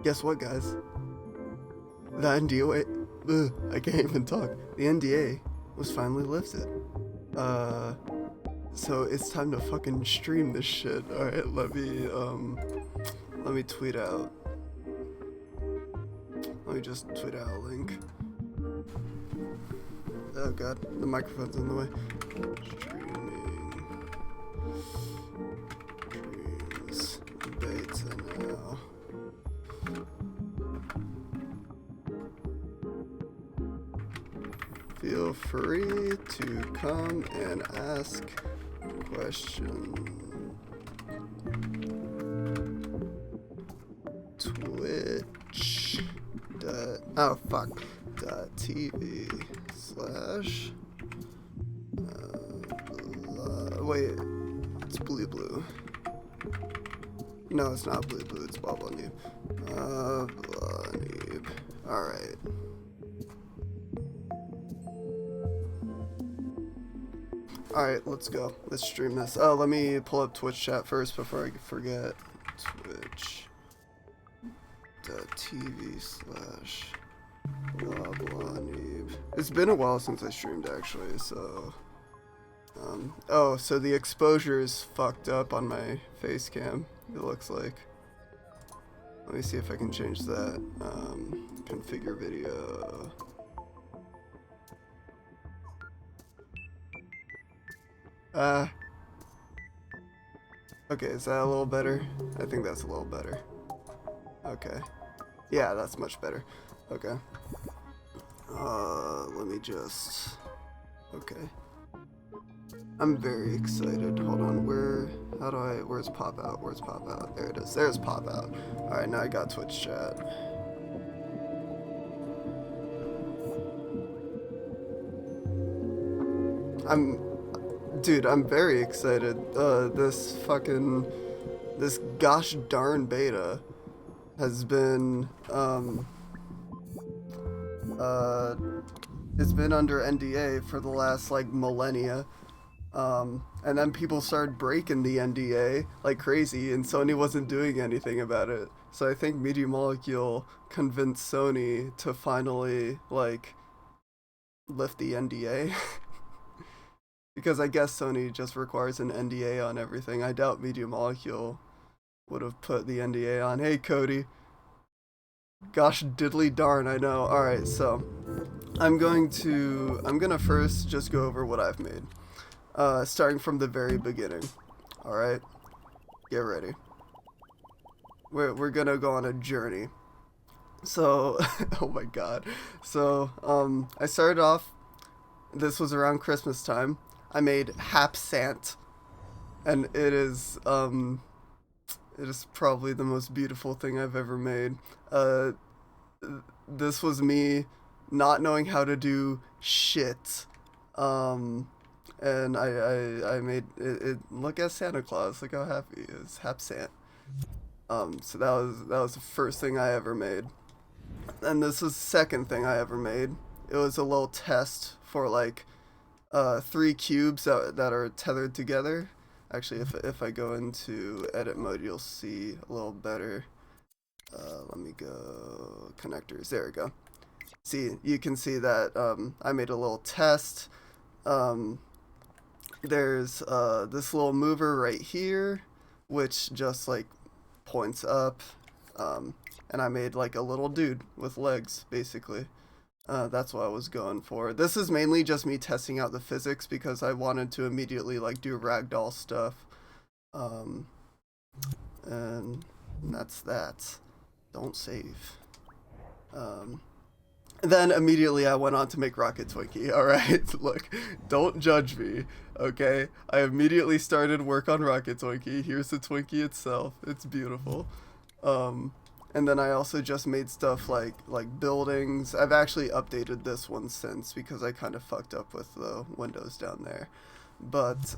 Guess what, guys? The NDA, I can't even talk. The NDA was finally lifted. So it's time to fucking stream this shit. Alright, let me tweet out. Let me just tweet out a link. Oh god, the microphone's in the way. Streams beta now. Feel free to come and ask questions. Twitch. Oh fuck. .tv slash. Wait, it's blue. No, it's not blue. It's blah blah noob. Blah noob. All right. Alright, let's go. Let's stream this. Oh, let me pull up Twitch chat first before I forget. Twitch.tv slash blah blah noob. It's been a while since I streamed actually, so oh, so the exposure is fucked up on my face cam, it looks like. Let me see if I can change that. Configure video. Okay, is that a little better? I think that's a little better. Okay. Yeah, that's much better. Okay. Let me just... Okay. I'm very excited. Hold on, where's pop out? Where's pop out? There it is. There's pop out. Alright, now I got Twitch chat. Dude, I'm very excited. This gosh darn beta has been, it's been under NDA for the last, like, millennia. And then people started breaking the NDA like crazy, and Sony wasn't doing anything about it. So I think Media Molecule convinced Sony to finally, like, lift the NDA. Because I guess Sony just requires an NDA on everything. I doubt Media Molecule would have put the NDA on. Hey, Cody. Gosh diddly darn, I know. Alright, so I'm gonna first just go over what I've made. Starting from the very beginning. Alright? Get ready. We're gonna go on a journey. So, oh my god. So, I started off, this was around Christmas time. I made Hapsant, and it is probably the most beautiful thing I've ever made. This was me not knowing how to do shit, and I made it look at Santa Claus. Look how happy he is. Hapsant. So that was the first thing I ever made, and this is the second thing I ever made. It was a little test for like 3 cubes that are tethered together. Actually, if I go into edit mode, you'll see a little better. Let me go connectors. There we go. See, you can see that I made a little test. There's this little mover right here, which just like points up, and I made like a little dude with legs, basically. That's what I was going for. This is mainly just me testing out the physics because I wanted to immediately like do Ragdoll stuff. And that's that. Don't save. Then immediately I went on to make Rocket Twinkie. Alright, look, don't judge me, okay? I immediately started work on Rocket Twinkie. Here's the Twinkie itself. It's beautiful. And then I also just made stuff like buildings. I've actually updated this one since because I kind of fucked up with the windows down there. But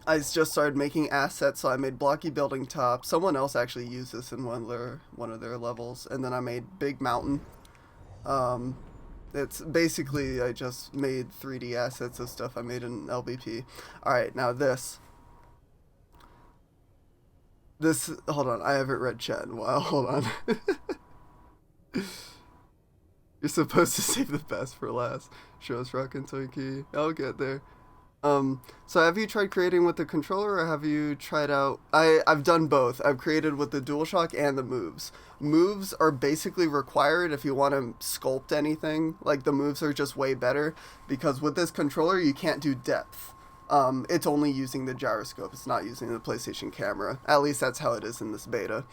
I just started making assets, so I made blocky building top. Someone else actually used this in one of their levels. And then I made big mountain. It's basically, I just made 3D assets of stuff I made in LBP. Alright, now this This, hold on, I haven't read chat in a while. Hold on. You're supposed to save the best for last. Show us rockin' Twinkie. I'll get there. So have you tried creating with the controller, or have you tried out? I've done both. I've created with the DualShock and the moves. Moves are basically required if you want to sculpt anything. Like, the moves are just way better because with this controller you can't do depth. It's only using the gyroscope. It's not using the PlayStation camera. At least that's how it is in this beta.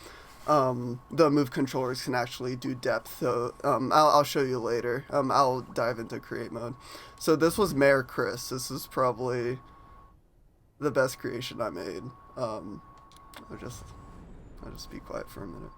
The move controllers can actually do depth, so I'll show you later. I'll dive into create mode. So this was Mayor Chris. This is probably the best creation I made. I'll just be quiet for a minute.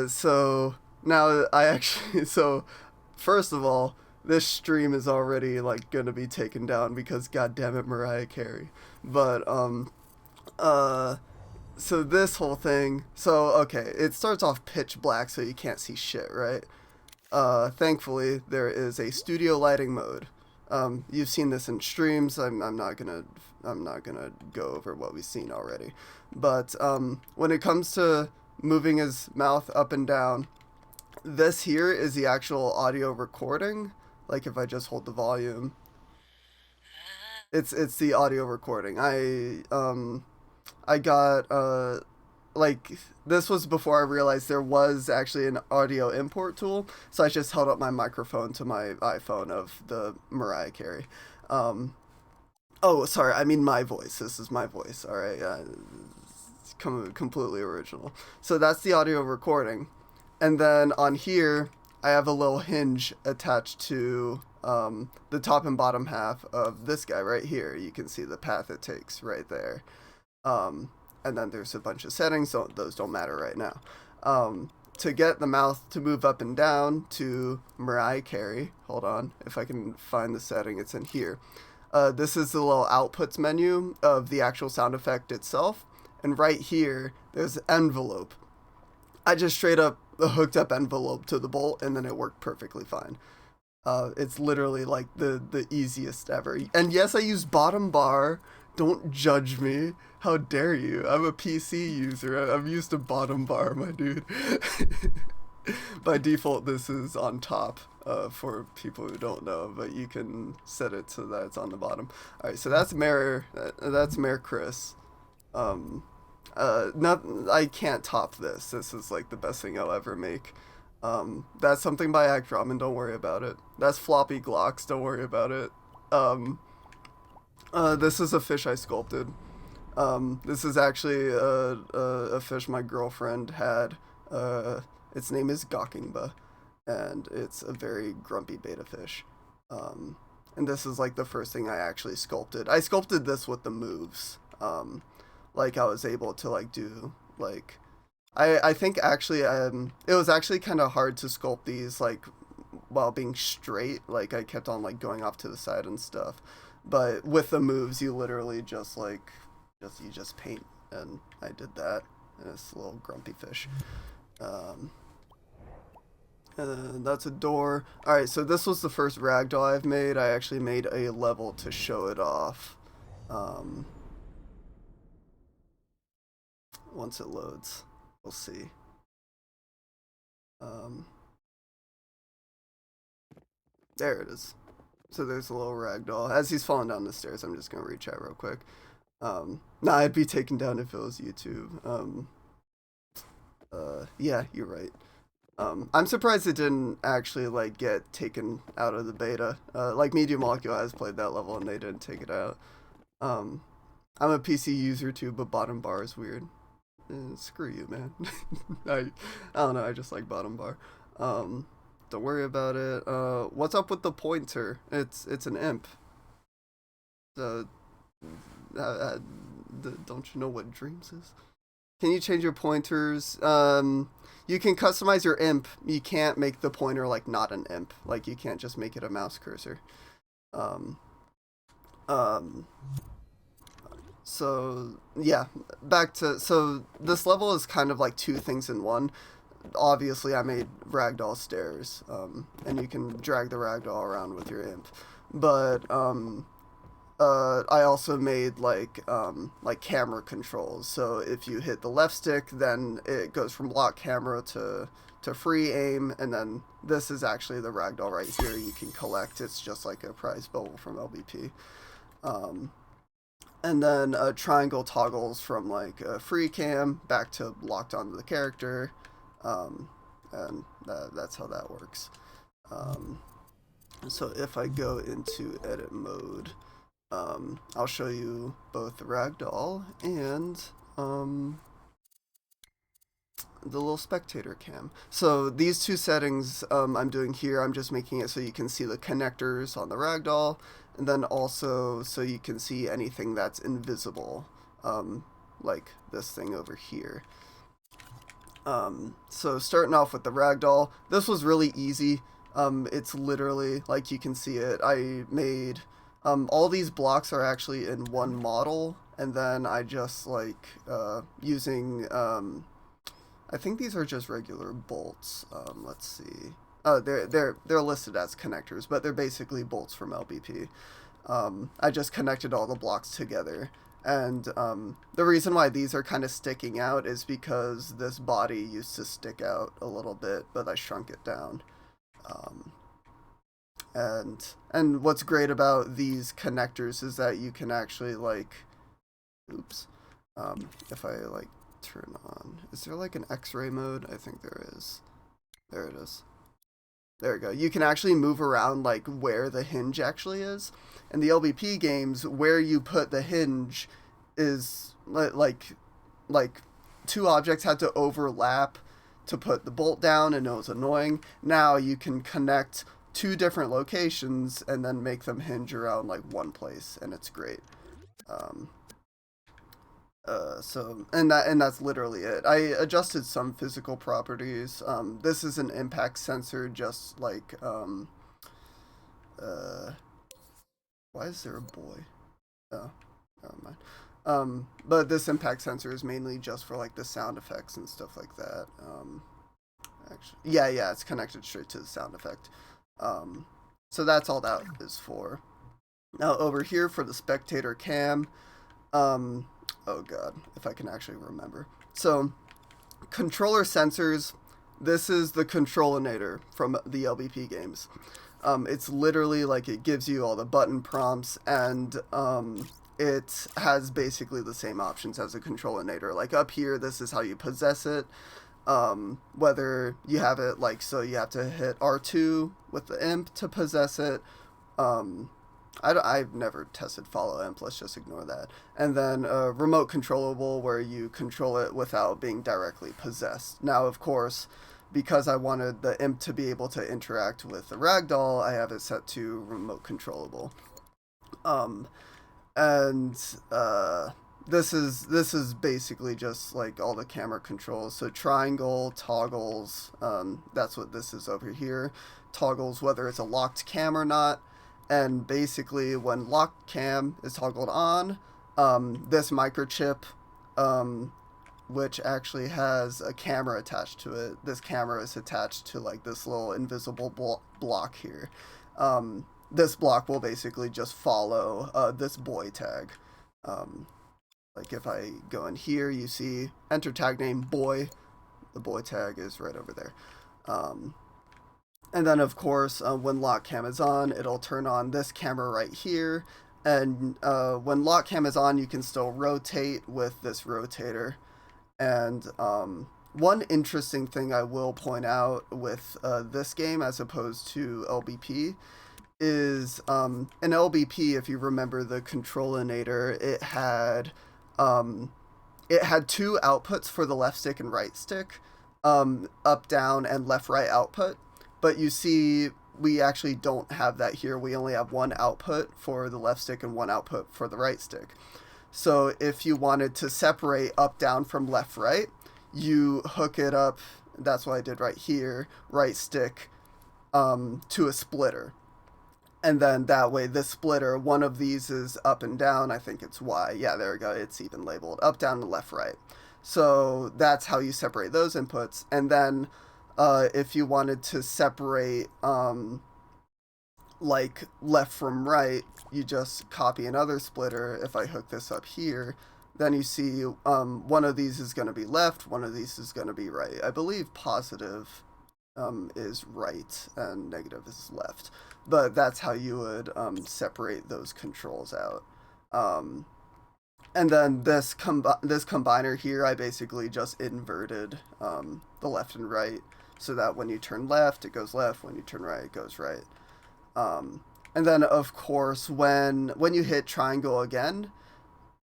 So now I actually, so first of all, this stream is already like gonna be taken down because goddamn it, Mariah Carey. But uh, so this whole thing, so okay, it starts off pitch black, so you can't see shit, right? Thankfully there is a studio lighting mode. You've seen this in streams. I'm not gonna go over what we've seen already, but when it comes to moving his mouth up and down, this here is the actual audio recording. Like, if I just hold the volume, it's the audio recording. I got like, this was before I realized there was actually an audio import tool, so I just held up my microphone to my iPhone of the Mariah Carey. Oh, sorry, I mean my voice. This is my voice. All right, completely original. So that's the audio recording, and then on here I have a little hinge attached to the top and bottom half of this guy right here. You can see the path it takes right there. And then there's a bunch of settings, so those don't matter right now. To get the mouth to move up and down to Mariah Carey, hold on, if I can find the setting, it's in here. This is the little outputs menu of the actual sound effect itself. And right here, there's envelope. I just straight up hooked up envelope to the bolt, and then it worked perfectly fine. It's literally like the easiest ever. And yes, I use bottom bar. Don't judge me. How dare you? I'm a PC user. I'm used to bottom bar, my dude. By default, this is on top for people who don't know, but you can set it so that it's on the bottom. All right, so that's Mayor Chris. Not, I can't top this. This is like the best thing I'll ever make. That's something by Act Ramen, don't worry about it. That's Floppy Glocks, don't worry about it. This is a fish I sculpted. This is actually a fish my girlfriend had. Its name is Gokingba, and it's a very grumpy beta fish. And this is like the first thing I actually sculpted. I sculpted this with the moves. Like, I was able to like do like, I think actually it was actually kind of hard to sculpt these like while being straight. Like, I kept on like going off to the side and stuff. But with the moves, you literally just like you just paint, and I did that. And it's a little grumpy fish. And that's a door. All right, so this was the first ragdoll I've made. I actually made a level to show it off. Once it loads, we'll see. There it is. So there's a little ragdoll. As he's falling down the stairs, I'm just gonna reach out real quick. Nah, I'd be taken down if it was YouTube. Yeah, you're right. I'm surprised it didn't actually like get taken out of the beta. Like Media Molecule has played that level and they didn't take it out. Um, I'm a PC user too, but bottom bar is weird. Screw you, man. I I don't know. I just like bottom bar. Um, don't worry about it. What's up with the pointer? It's an imp. Uh, uh, uh, don't you know what dreams is? Can you change your pointers? You can customize your imp. You can't make the pointer like not an imp. Like you can't just make it a mouse cursor. Um, um, so yeah, back to so this level is kind of like two things in one. Obviously, I made Ragdoll stairs, and you can drag the Ragdoll around with your imp. But I also made like camera controls. So if you hit the left stick, then it goes from lock camera to free aim, and then this is actually the ragdoll right here. You can collect. It's just like a prize bubble from LBP. Um, and then triangle toggles from like free cam back to locked onto the character, um, and that's how that works. Um, so if I go into edit mode. I'll show you both the ragdoll and the little spectator cam. So these two settings I'm doing here, I'm just making it so you can see the connectors on the ragdoll, and then also so you can see anything that's invisible, like this thing over here. So starting off with the ragdoll, this was really easy. It's literally, like you can see it, I made... all these blocks are actually in one model, and then I just like using I think these are just regular bolts. Let's see. They're listed as connectors, but they're basically bolts from LBP. I just connected all the blocks together, and the reason why these are kind of sticking out is because this body used to stick out a little bit, but I shrunk it down. Um, and what's great about these connectors is that you can actually like, oops, if I like turn on, is there like an X-ray mode? I think there is. There it is. There we go. You can actually move around like where the hinge actually is. In the LBP games, where you put the hinge is like two objects had to overlap to put the bolt down, and it was annoying. Now you can connect two different locations and then make them hinge around like one place, and it's great. Um, and that's literally it. I adjusted some physical properties. This is an impact sensor, just like uh, why is there a boy? Oh, never mind. But this impact sensor is mainly just for like the sound effects and stuff like that. Actually, yeah, it's connected straight to the sound effect. Um, so that's all that is for. Now over here for the spectator cam, um, oh god, if I can actually remember. So controller sensors, this is the controlinator from the LBP games. It's literally like it gives you all the button prompts, and it has basically the same options as a controlinator. Like up here, this is how you possess it. Whether you have it like so you have to hit R2 with the imp to possess it. I've never tested follow imp, let's just ignore that. And then remote controllable, where you control it without being directly possessed. Now, of course, because I wanted the imp to be able to interact with the ragdoll, I have it set to remote controllable. Um, and this is basically just like all the camera controls. So triangle, toggles, that's what this is over here. Toggles whether it's a locked cam or not. And basically when locked cam is toggled on, this microchip, which actually has a camera attached to it, this camera is attached to like this little invisible block here. This block will basically just follow this boy tag. Like if I go in here, you see enter tag name boy. The boy tag is right over there. And then of course, when lock cam is on, it'll turn on this camera right here. And when lock cam is on, you can still rotate with this rotator. And one interesting thing I will point out with this game as opposed to LBP is in LBP, if you remember the controlinator, um, it had two outputs for the left stick and right stick, up, down, and left, right output. But you see, we actually don't have that here. We only have one output for the left stick and one output for the right stick. So if you wanted to separate up, down from left, right, you hook it up. That's what I did right here, right stick, to a splitter. And then that way, this splitter, one of these is up and down. I think it's Y. Yeah, there we go. It's even labeled up, down, and left, right. So that's how you separate those inputs. And then if you wanted to separate like left from right, you just copy another splitter. If I hook this up here, then you see one of these is going to be left, one of these is going to be right. I believe positive is right and negative is left. But that's how you would separate those controls out. And then this combiner here, I basically just inverted the left and right so that when you turn left, it goes left. When you turn right, it goes right. And then, of course, when you hit triangle again,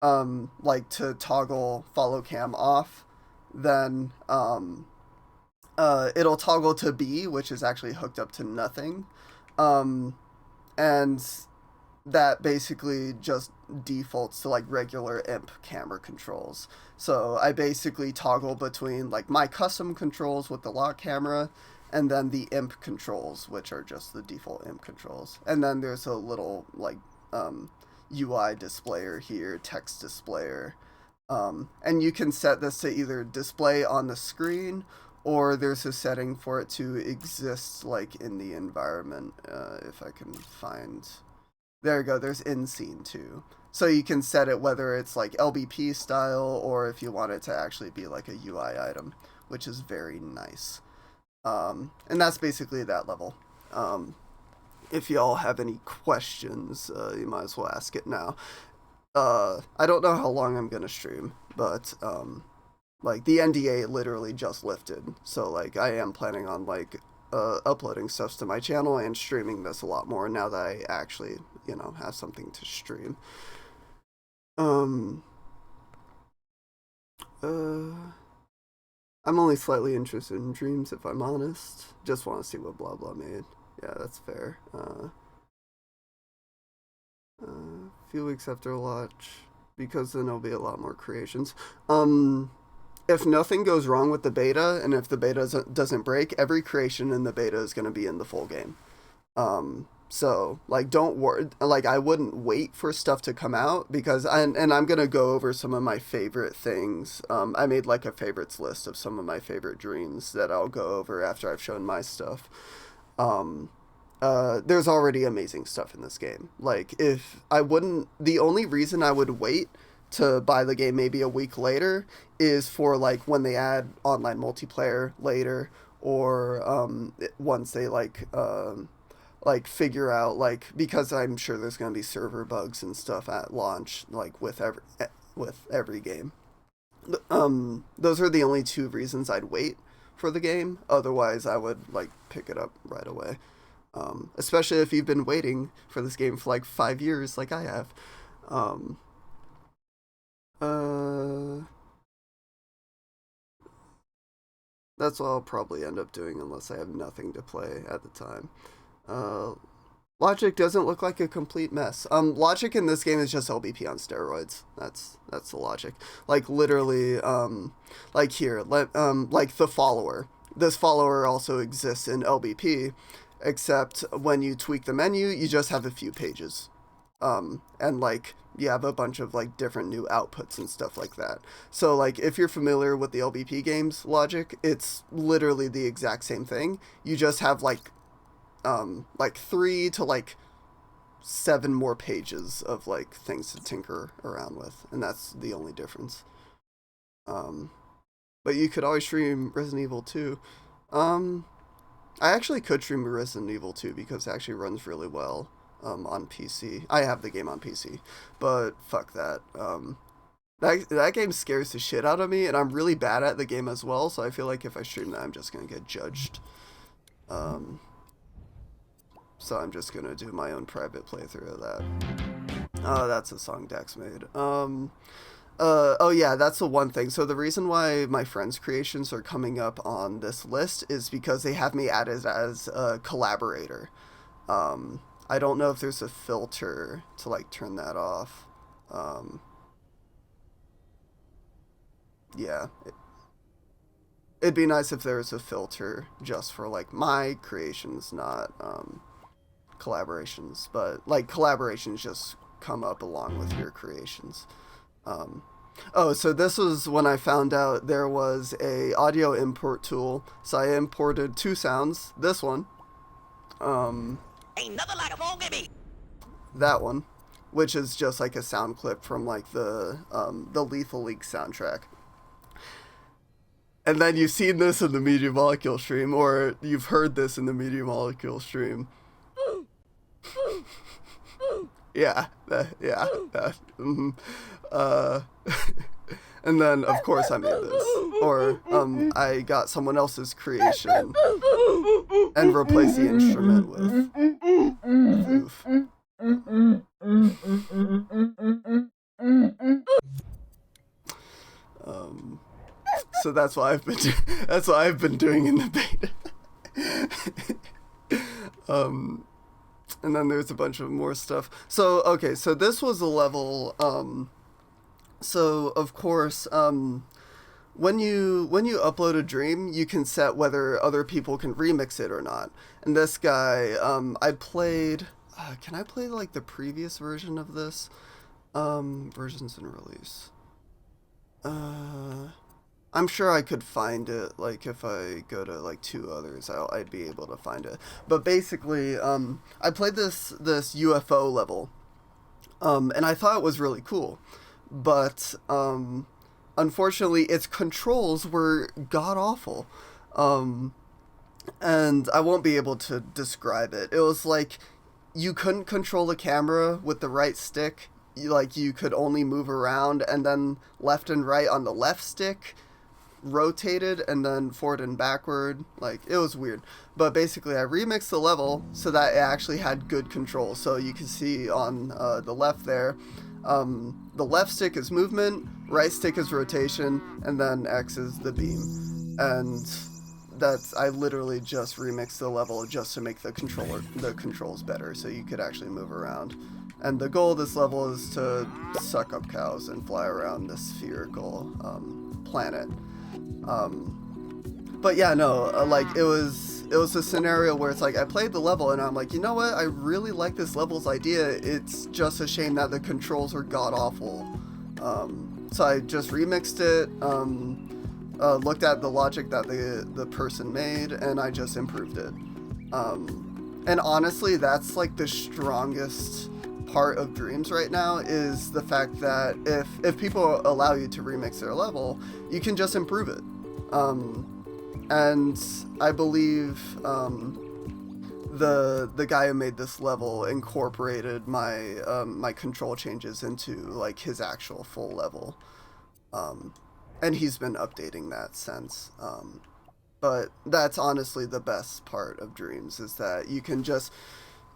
like to toggle follow cam off, then it'll toggle to B, which is actually hooked up to nothing. And that basically just defaults to like regular imp camera controls. So I basically toggle between like my custom controls with the lock camera and then the imp controls, which are just the default imp controls. And then there's a little like UI displayer here, text displayer. And you can set this to either display on the screen or there's a setting for it to exist like in the environment. If I can find, there you go, there's in scene too. So you can set it whether it's like LBP style or if you want it to actually be like a UI item, which is very nice. And that's basically that level. If y'all have any questions, you might as well ask it now. I don't know how long I'm gonna stream, but like the NDA literally just lifted, so like I am planning on like uploading stuff to my channel and streaming this a lot more now that I actually, you know, have something to stream. I'm only slightly interested in dreams, if I'm honest. Just want to see what blah blah made. Yeah, that's fair. A few weeks after launch, because then there'll be a lot more creations. If nothing goes wrong with the beta, and if the beta doesn't break, every creation in the beta is going to be in the full game. So, like, don't worry. Like, I wouldn't wait for stuff to come out, because, and I'm going to go over some of my favorite things. I made, like, a favorites list of some of my favorite dreams that I'll go over after I've shown my stuff. There's already amazing stuff in this game. Like, if I wouldn't, the only reason I would wait to buy the game maybe a week later is for like when they add online multiplayer later, or once they like figure out, like, because I'm sure there's gonna be server bugs and stuff at launch, like with every game. Those are the only two reasons I'd wait for the game. Otherwise, I would like pick it up right away. Especially if you've been waiting for this game for like 5 years, like I have. That's what I'll probably end up doing unless I have nothing to play at the time. Logic doesn't look like a complete mess. Logic in this game is just LBP on steroids. That's the logic. Like literally, like here, like the follower. This follower also exists in LBP, except when you tweak the menu, you just have a few pages. And like you have a bunch of like different new outputs and stuff like that. So like if you're familiar with the LBP games logic, it's literally the exact same thing. You just have like 3 to like 7 more pages of like things to tinker around with, and that's the only difference. But you could always stream Resident Evil 2. I actually could stream Resident Evil 2 because it actually runs really well on PC. I have the game on PC, but fuck that. that game scares the shit out of me, and I'm really bad at the game as well, so I feel like if I stream that, I'm just gonna get judged. So I'm just gonna do my own private playthrough of that. Oh, that's a song Dax made. Oh yeah, that's the one thing. So the reason why my friends' creations are coming up on this list is because they have me added as a collaborator. I don't know if there's a filter to like turn that off. Yeah. It'd be nice if there was a filter just for like my creations, not collaborations, but like collaborations just come up along with your creations. Oh, so this was when I found out there was a audio import tool. So I imported 2 sounds. This one. Ain't nothing like a phone gimme. That one, which is just like a sound clip from like the Lethal League soundtrack. And then you've seen this in the Media Molecule stream, or you've heard this in the Media Molecule stream. Yeah, mm-hmm. And then, of course, I made this. Or, I got someone else's creation and replaced the instrument with oof. So that's what I've been doing in the beta. And then there's a bunch of more stuff. So okay, so this was a level. So of course, when you upload a dream, you can set whether other people can remix it or not. And this guy, I played. Can I play like the previous version of this? Versions and release. I'm sure I could find it, like, if I go to, like, 2 others, I'd be able to find it. But basically, I played this UFO level, and I thought it was really cool. But, unfortunately, its controls were god-awful. And I won't be able to describe it. It was like, you couldn't control the camera with the right stick. You could only move around, and then left and right on the left stick rotated, and then forward and backward. Like, it was weird. But basically I remixed the level so that it actually had good control. So you can see on the left there, the left stick is movement, right stick is rotation, and then X is the beam. And I literally just remixed the level just to make the controls better, so you could actually move around. And the goal of this level is to suck up cows and fly around this spherical planet. But yeah, no, like, it was a scenario where it's like, I played the level and I'm like, you know what, I really like this level's idea, it's just a shame that the controls were god-awful. So I just remixed it, looked at the logic that the person made, and I just improved it. And honestly, that's like the strongest part of Dreams right now, is the fact that if people allow you to remix their level, you can just improve it. And I believe the guy who made this level incorporated my my control changes into like his actual full level, and he's been updating that since. But that's honestly the best part of Dreams, is that you can just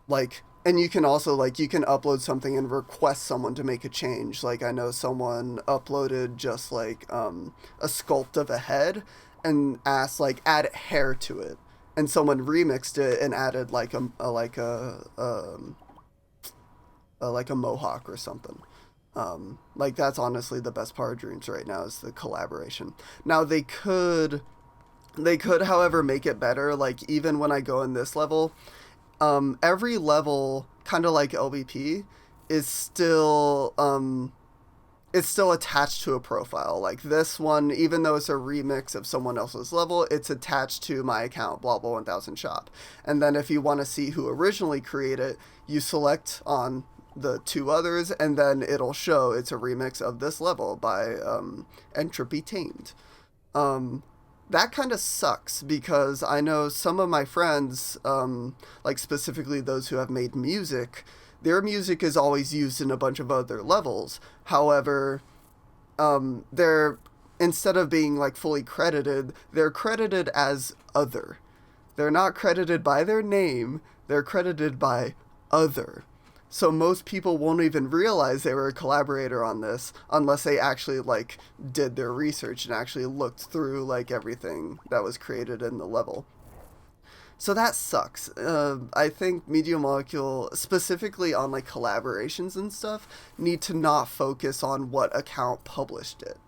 like. And you can also, like, you can upload something and request someone to make a change. Like, I know someone uploaded just, like, a sculpt of a head and asked, like, add hair to it. And someone remixed it and added, like, a mohawk or something. Like, that's honestly the best part of Dreams right now, is the collaboration. Now, they could, however, make it better. Like, even when I go in this level, every level, kind of like LBP, is still attached to a profile. Like this one, even though it's a remix of someone else's level, it's attached to my account, blah blah 1000 shop. And then if you want to see who originally created it, you select on the 2 others, and then it'll show it's a remix of this level by Entropy Tamed. That kind of sucks, because I know some of my friends, like specifically those who have made music, their music is always used in a bunch of other levels. However, they're, instead of being like fully credited, they're credited as other. They're not credited by their name, they're credited by other. So most people won't even realize they were a collaborator on this unless they actually like did their research and actually looked through like everything that was created in the level. So that sucks. I think Media Molecule, specifically on like collaborations and stuff, need to not focus on what account published it.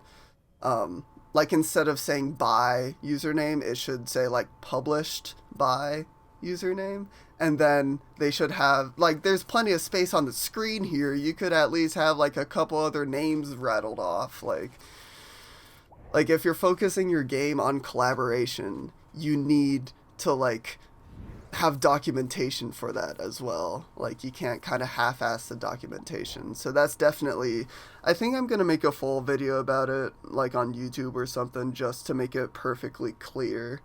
Like instead of saying by username, it should say like published by username. And then they should have, like, there's plenty of space on the screen here. You could at least have like a couple other names rattled off. Like if you're focusing your game on collaboration, you need to like have documentation for that as well. Like you can't kind of half-ass the documentation. So that's definitely, I think I'm gonna make a full video about it like on YouTube or something just to make it perfectly clear.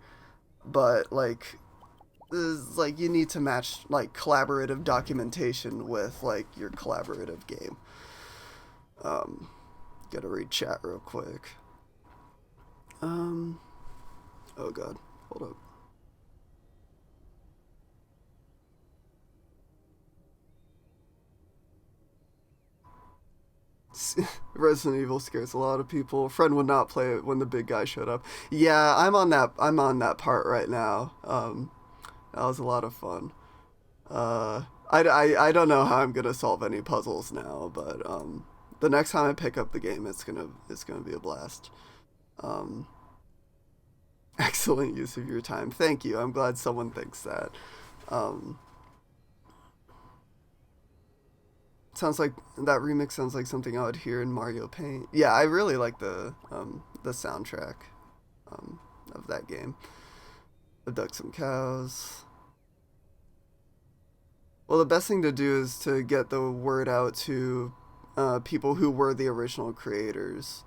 But like you need to match like collaborative documentation with like your collaborative game. Gotta read chat real quick. Oh god, hold up. Resident Evil scares a lot of people. Friend would not play it when the big guy showed up. Yeah, I'm on that part right now. That was a lot of fun. I don't know how I'm gonna solve any puzzles now, but the next time I pick up the game, it's gonna be a blast. Excellent use of your time. Thank you. I'm glad someone thinks that. Sounds like that remix sounds like something I would hear in Mario Paint. Yeah, I really like the soundtrack of that game. Abduct some cows. Well, the best thing to do is to get the word out to people who were the original creators.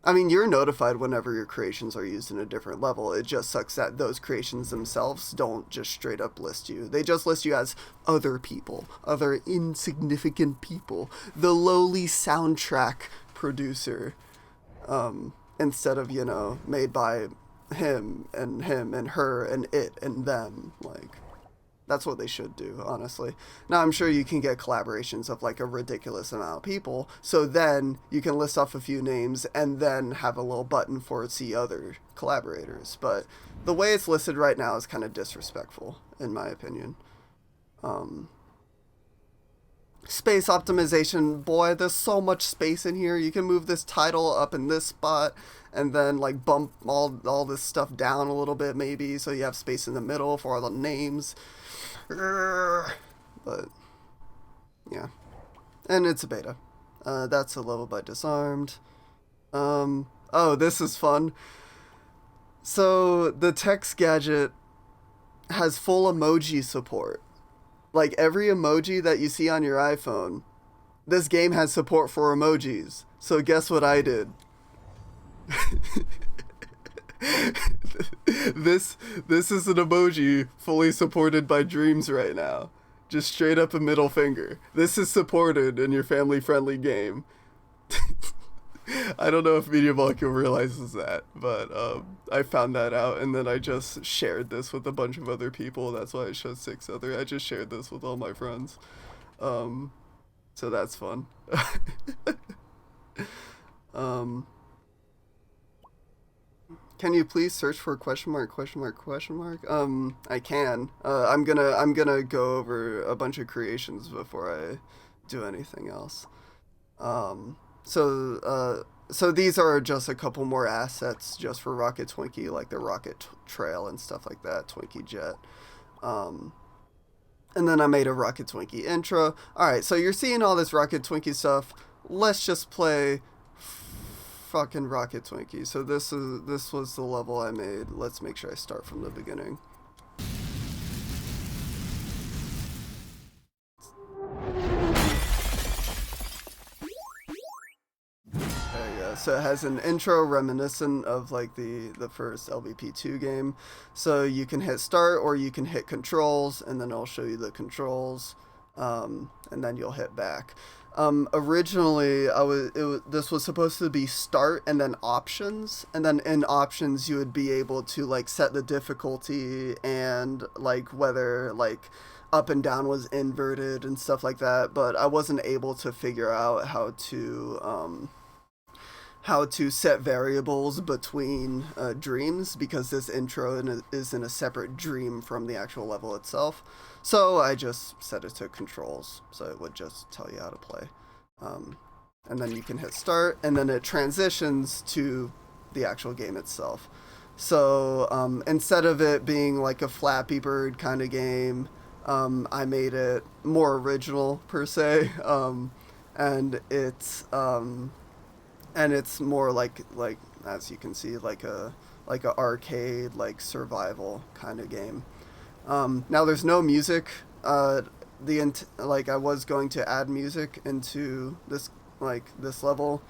I mean, you're notified whenever your creations are used in a different level. It just sucks that those creations themselves don't just straight up list you. They just list you as other people, other insignificant people, the lowly soundtrack producer, instead of, made by him and her and it and them. Like, that's what they should do, honestly. Now, I'm sure you can get collaborations of like a ridiculous amount of people, so then you can list off a few names and then have a little button for see other collaborators. But the way it's listed right now is kind of disrespectful, in my opinion. Space optimization, boy, there's so much space in here. You can move this title up in this spot and then like bump all this stuff down a little bit maybe, so you have space in the middle for all the names. But yeah, and it's a beta. That's a level by Disarmed. Oh, this is fun. So the text gadget has full emoji support. Like every emoji that you see on your iPhone, this game has support for emojis. So guess what I did? This is an emoji fully supported by Dreams right now. Just straight up a middle finger. This is supported in your family friendly game. I don't know if Media Molecule realizes that, but I found that out and then I just shared this with a bunch of other people. That's why I showed 6 other. I just shared this with all my friends. So that's fun. Can you please search for question mark? I can. I'm gonna go over a bunch of creations before I do anything else. So these are just a couple more assets just for Rocket Twinkie, like the Rocket Trail and stuff like that, Twinkie Jet. And then I made a Rocket Twinkie intro. Alright, so you're seeing all this Rocket Twinkie stuff. Let's just play fucking Rocket Twinkie. So this was the level I made. Let's make sure I start from the beginning. So it has an intro reminiscent of like the first LVP2 game. So you can hit start or you can hit controls and then I'll show you the controls, and then you'll hit back. Originally, this was supposed to be start and then options, and then in options you would be able to like set the difficulty and like whether like up and down was inverted and stuff like that. But I wasn't able to figure out how to set variables between dreams because this intro is in a separate dream from the actual level itself. So I just set it to controls, so it would just tell you how to play. Um, and then you can hit start, and then it transitions to the actual game itself. So instead of it being like a Flappy Bird kind of game, I made it more original per se, and it's more like as you can see like a arcade like survival kind of game. Now there's no music. Like I was going to add music into this level,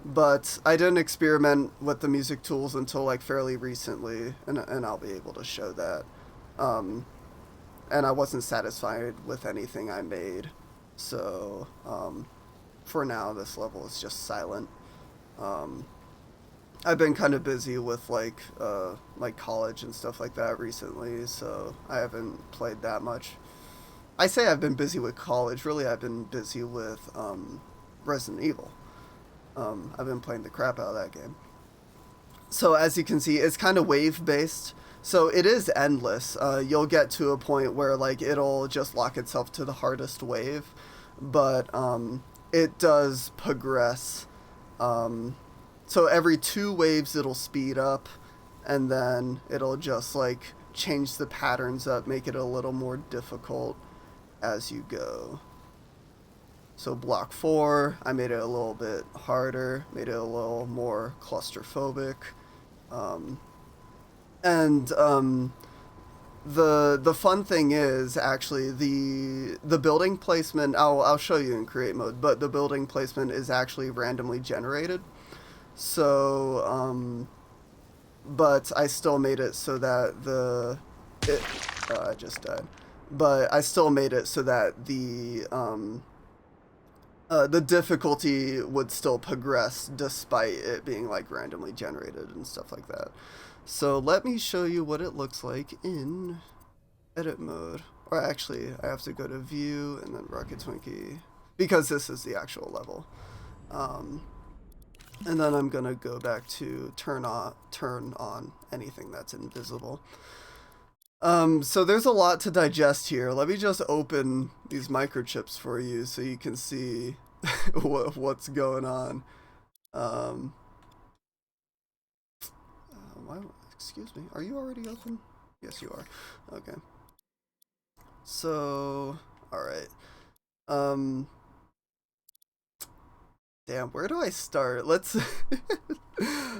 but I didn't experiment with the music tools until like fairly recently, and I'll be able to show that. And I wasn't satisfied with anything I made, so for now this level is just silent. Um, I've been kind of busy with like college and stuff like that recently, so I haven't played that much. I say I've been busy with college. Really, I've been busy with Resident Evil. I've been playing the crap out of that game. So as you can see, it's kind of wave based. So it is endless. You'll get to a point where like it'll just lock itself to the hardest wave, but it does progress. So every 2 waves it'll speed up, and then it'll just like change the patterns up, make it a little more difficult as you go. So block 4, I made it a little bit harder, made it a little more claustrophobic. Um, and the fun thing is actually the building placement. I'll show you in create mode, but the building placement is actually randomly generated. So but I still made it so that I just died. But I still made it so that the difficulty would still progress despite it being like randomly generated and stuff like that. So let me show you what it looks like in edit mode. Or actually, I have to go to view and then Rocket Twinkie because this is the actual level. And then I'm gonna go back to turn on anything that's invisible. So there's a lot to digest here. Let me just open these microchips for you so you can see what's going on. Excuse me, are you already open? Yes, you are. Okay. So, alright. Damn, where do I start? Let's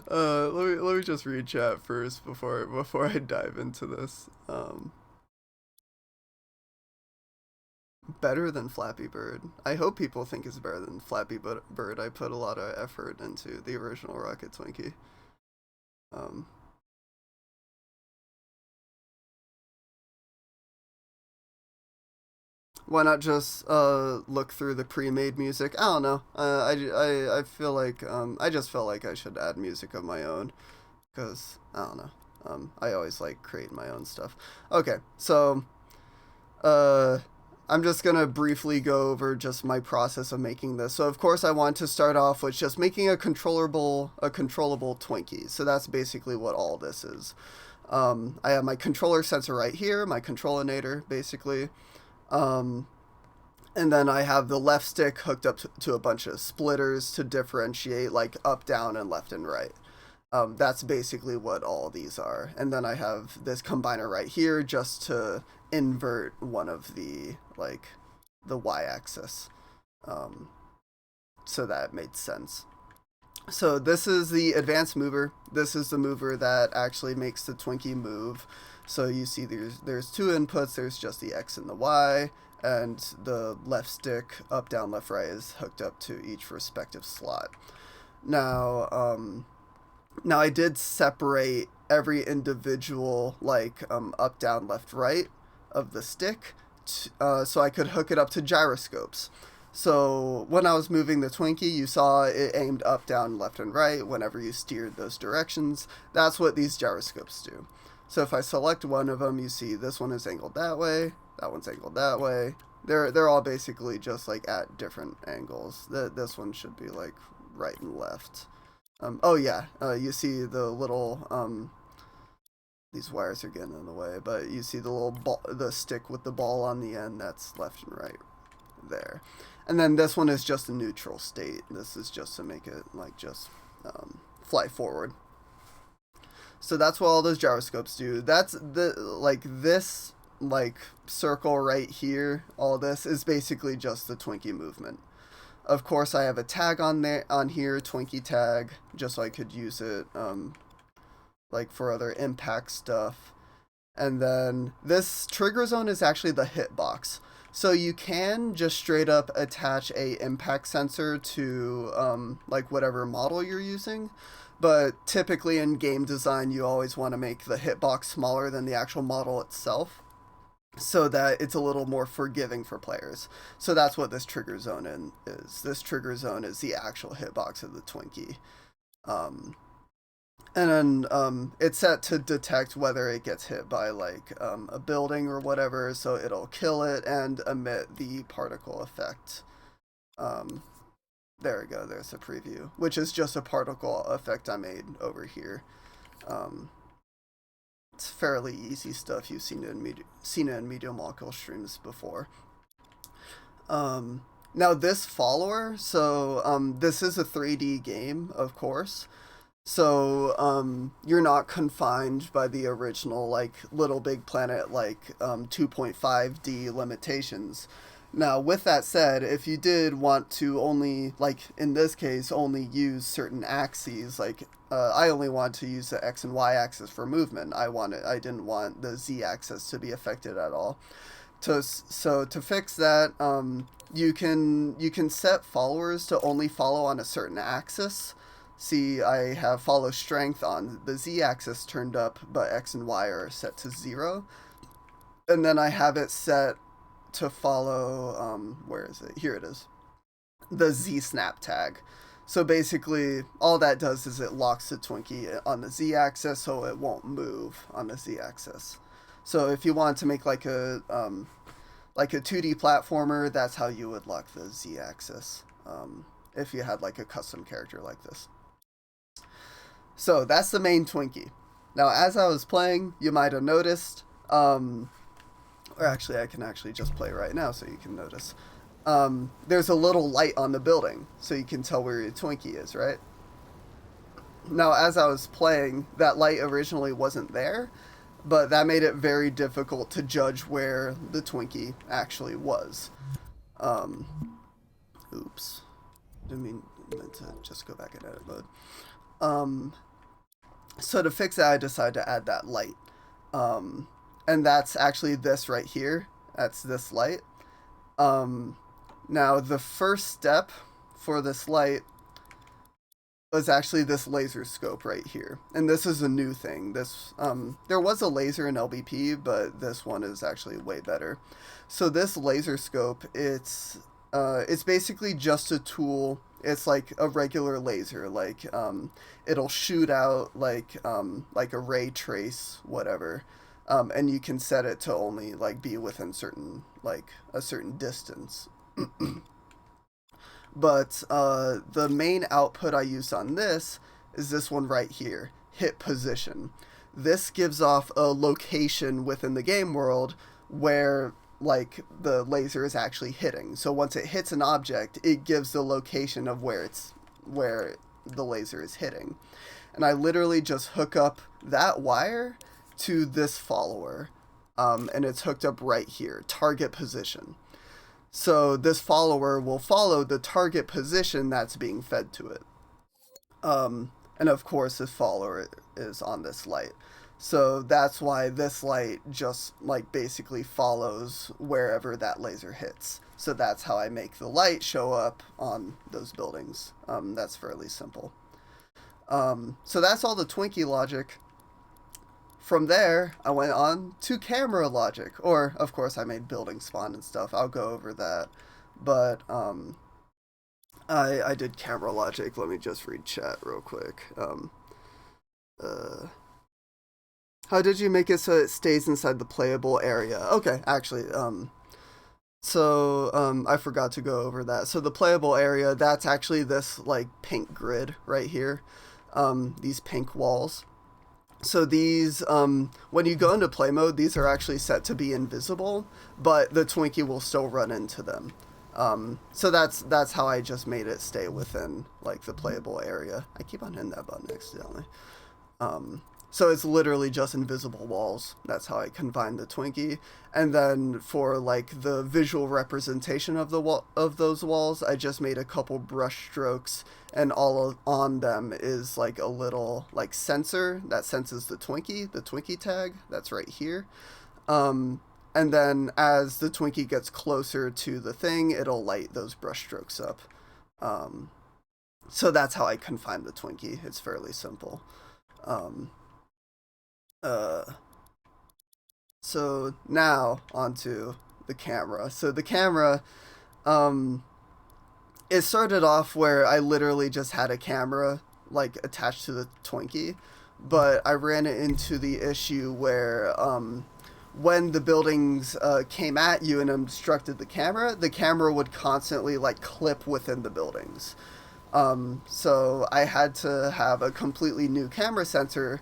let me just read chat first before I dive into this. Better than Flappy Bird. I hope people think it's better than Flappy Bird. I put a lot of effort into the original Rocket Twinkie. Um, why not just look through the pre-made music? I don't know. I feel like I just felt like I should add music of my own because I don't know. I always like creating my own stuff. Okay, so I'm just gonna briefly go over just my process of making this. So of course I want to start off with just making a controllable Twinkie. So that's basically what all this is. I have my controller sensor right here, my controllinator basically. Um, and then I have the left stick hooked up to a bunch of splitters to differentiate like up, down, and left and right. That's basically what all these are. And then I have this combiner right here just to invert one of the y-axis. So that made sense. So this is the advanced mover. This is the mover that actually makes the Twinkie move. So you see there's 2 inputs. There's just the X and the Y, and the left stick, up, down, left, right is hooked up to each respective slot. Now I did separate every individual up, down, left, right of the stick so I could hook it up to gyroscopes. So when I was moving the Twinkie, you saw it aimed up, down, left, and right whenever you steered those directions. That's what these gyroscopes do. So if I select one of them, you see this one is angled that way, that one's angled that way. They're all basically just like at different angles. This one should be like right and left. Oh yeah, you see the little these wires are getting in the way, but you see the little ball, the stick with the ball on the end. That's left and right there. And then this one is just a neutral state. This is just to make it like just fly forward. So that's what all those gyroscopes do. That's the this circle right here. All this is basically just the Twinkie movement. Of course, I have a tag on here, Twinkie tag, just so I could use it like for other impact stuff. And then this trigger zone is actually the hitbox. So you can just straight up attach a impact sensor to like whatever model you're using, but typically in game design you always want to make the hitbox smaller than the actual model itself, so that it's a little more forgiving for players. So that's what this trigger zone is. This trigger zone is the actual hitbox of the Twinkie. And then it's set to detect whether it gets hit by like a building or whatever, so it'll kill it and emit the particle effect. There we go, there's a preview, which is just a particle effect I made over here. It's fairly easy stuff. You've seen it in medium molecule streams before. Now this follower, so this is a 3D game, of course. So you're not confined by the original like Little Big Planet 2.5D limitations. Now with that said, if you did want to only, like in this case, only use certain axes, like I only want to use the X and Y axis for movement. I didn't want the Z axis to be affected at all. So to fix that, you can set followers to only follow on a certain axis. See, I have follow strength on the Z-axis turned up, but X and Y are set to 0. And then I have it set to follow, where is it? Here it is. The Z-snap tag. So basically, all that does is it locks the Twinkie on the Z-axis, so it won't move on the Z-axis. So if you want to make like a 2D platformer, that's how you would lock the Z-axis. If you had like a custom character like this. So that's the main Twinkie. Now, as I was playing, you might have noticed, or actually I can actually just play right now so you can notice. There's a little light on the building, so you can tell where your Twinkie is, right? Now, as I was playing, that light originally wasn't there, but that made it very difficult to judge where the Twinkie actually was. Oops. Didn't mean to just go back in edit mode. So to fix that, I decided to add that light. And that's actually this right here. That's this light. Now, the first step for this light was actually this laser scope right here. And this is a new thing. This there was a laser in LBP, but this one is actually way better. So this laser scope, it's basically just a tool. It's like a regular laser, like it'll shoot out like a ray trace, whatever, and you can set it to only like be within a certain distance. But the main output I use on this is this one right here, hit position. This gives off a location within the game world where like the laser is actually hitting. So once it hits an object, it gives the location of where the laser is hitting. And I literally just hook up that wire to this follower, and it's hooked up right here, target position. So this follower will follow the target position that's being fed to it. And of course this follower is on this light. So that's why this light just like basically follows wherever that laser hits. So that's how I make the light show up on those buildings. That's fairly simple. So that's all the Twinkie logic. From there, I went on to camera logic. Or, of course, I made building spawn and stuff. I'll go over that but I did camera logic. Let me just read chat real quick. Uh, how did you make it so it stays inside the playable area? Okay, actually, I forgot to go over that. So the playable area, that's actually this like pink grid right here. These pink walls. So these, when you go into play mode, these are actually set to be invisible, but the Twinkie will still run into them. So that's how I just made it stay within like the playable area. I keep on hitting that button accidentally. So it's literally just invisible walls. That's how I confined the Twinkie. And then for like the visual representation of of those walls, I just made a couple brush strokes, and on them is like a little like sensor that senses the Twinkie tag that's right here. And then as the Twinkie gets closer to the thing, it'll light those brush strokes up. So that's how I confine the Twinkie. It's fairly simple. Um, uh, so now onto the camera. So the camera, um, it started off where I literally just had a camera like attached to the Twinkie, but I ran into the issue where when the buildings came at you and obstructed the camera would constantly like clip within the buildings. So I had to have a completely new camera sensor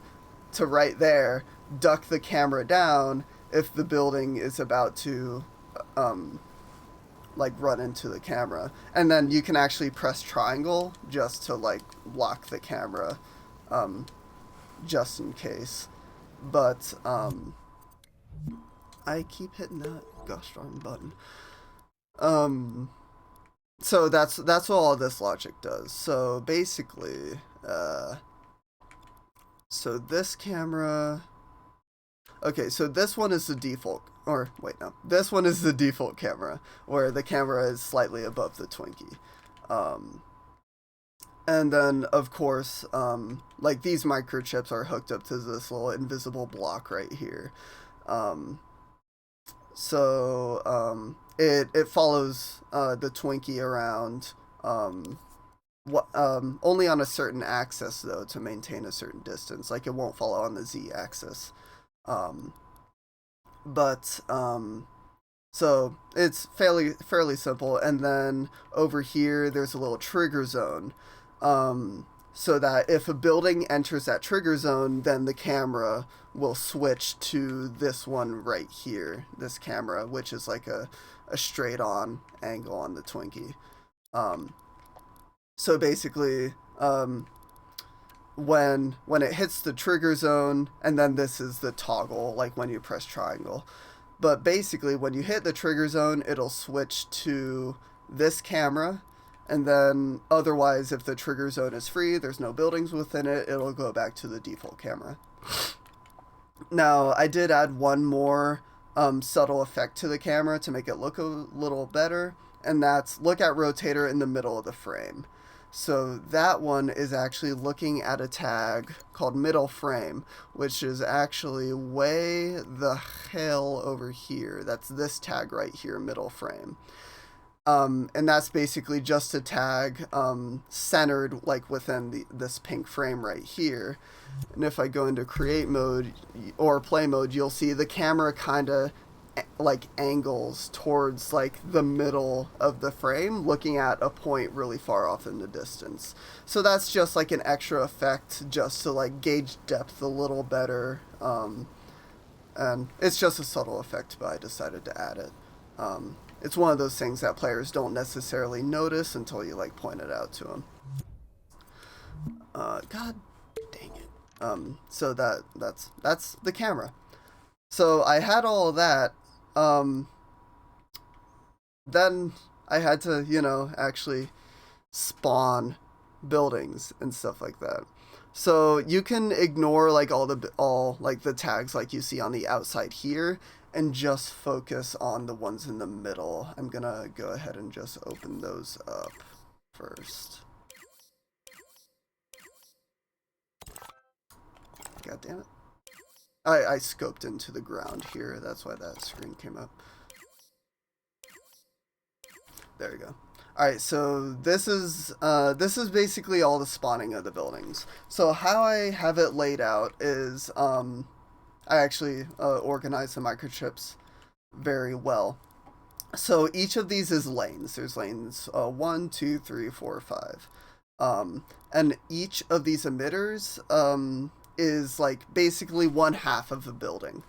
to right there duck the camera down if the building is about to um, like run into the camera, and then you can actually press triangle just to like lock the camera, um, just in case. But I keep hitting that gosh darn button. Um, so that's what all this logic does. So basically, so this camera. Okay, so this one is the default, or wait, no, this one is the default camera, where the camera is slightly above the Twinkie. Um, and then, of course, like these microchips are hooked up to this little invisible block right here. Um, it follows the Twinkie around. Only on a certain axis though to maintain a certain distance. Like it won't follow on the Z axis. Um, but so it's fairly simple. And then over here, there's a little trigger zone, so that if a building enters that trigger zone, then the camera will switch to this one right here, this camera, which is like a straight on angle on the Twinkie. So basically, when it hits the trigger zone, and then this is the toggle, like when you press triangle. But basically, when you hit the trigger zone, it'll switch to this camera, and then otherwise, if the trigger zone is free, there's no buildings within it, it'll go back to the default camera. Now, I did add one more subtle effect to the camera to make it look a little better, and that's look at rotator in the middle of the frame. So that one is actually looking at a tag called middle frame, which is actually way the hell over here. That's this tag right here, middle frame. And that's basically just a tag centered like within this pink frame right here. And if I go into create mode or play mode, you'll see the camera kind of like angles towards like the middle of the frame, looking at a point really far off in the distance. So that's just like an extra effect just to like gauge depth a little better. And it's just a subtle effect, but I decided to add it. It's one of those things that players don't necessarily notice until you like point it out to them. God dang it. So that's the camera. So I had all of that. Then I had to, actually spawn buildings and stuff like that. So you can ignore like all like the tags like you see on the outside here and just focus on the ones in the middle. I'm gonna go ahead and just open those up first. God damn it. I scoped into the ground here. That's why that screen came up. There you go. All right, so this is basically all the spawning of the buildings. So how I have it laid out is I actually organize the microchips very well. So each of these is lanes. There's lanes 1, 2, 3, 4, 5, and each of these emitters is like basically one half of the building.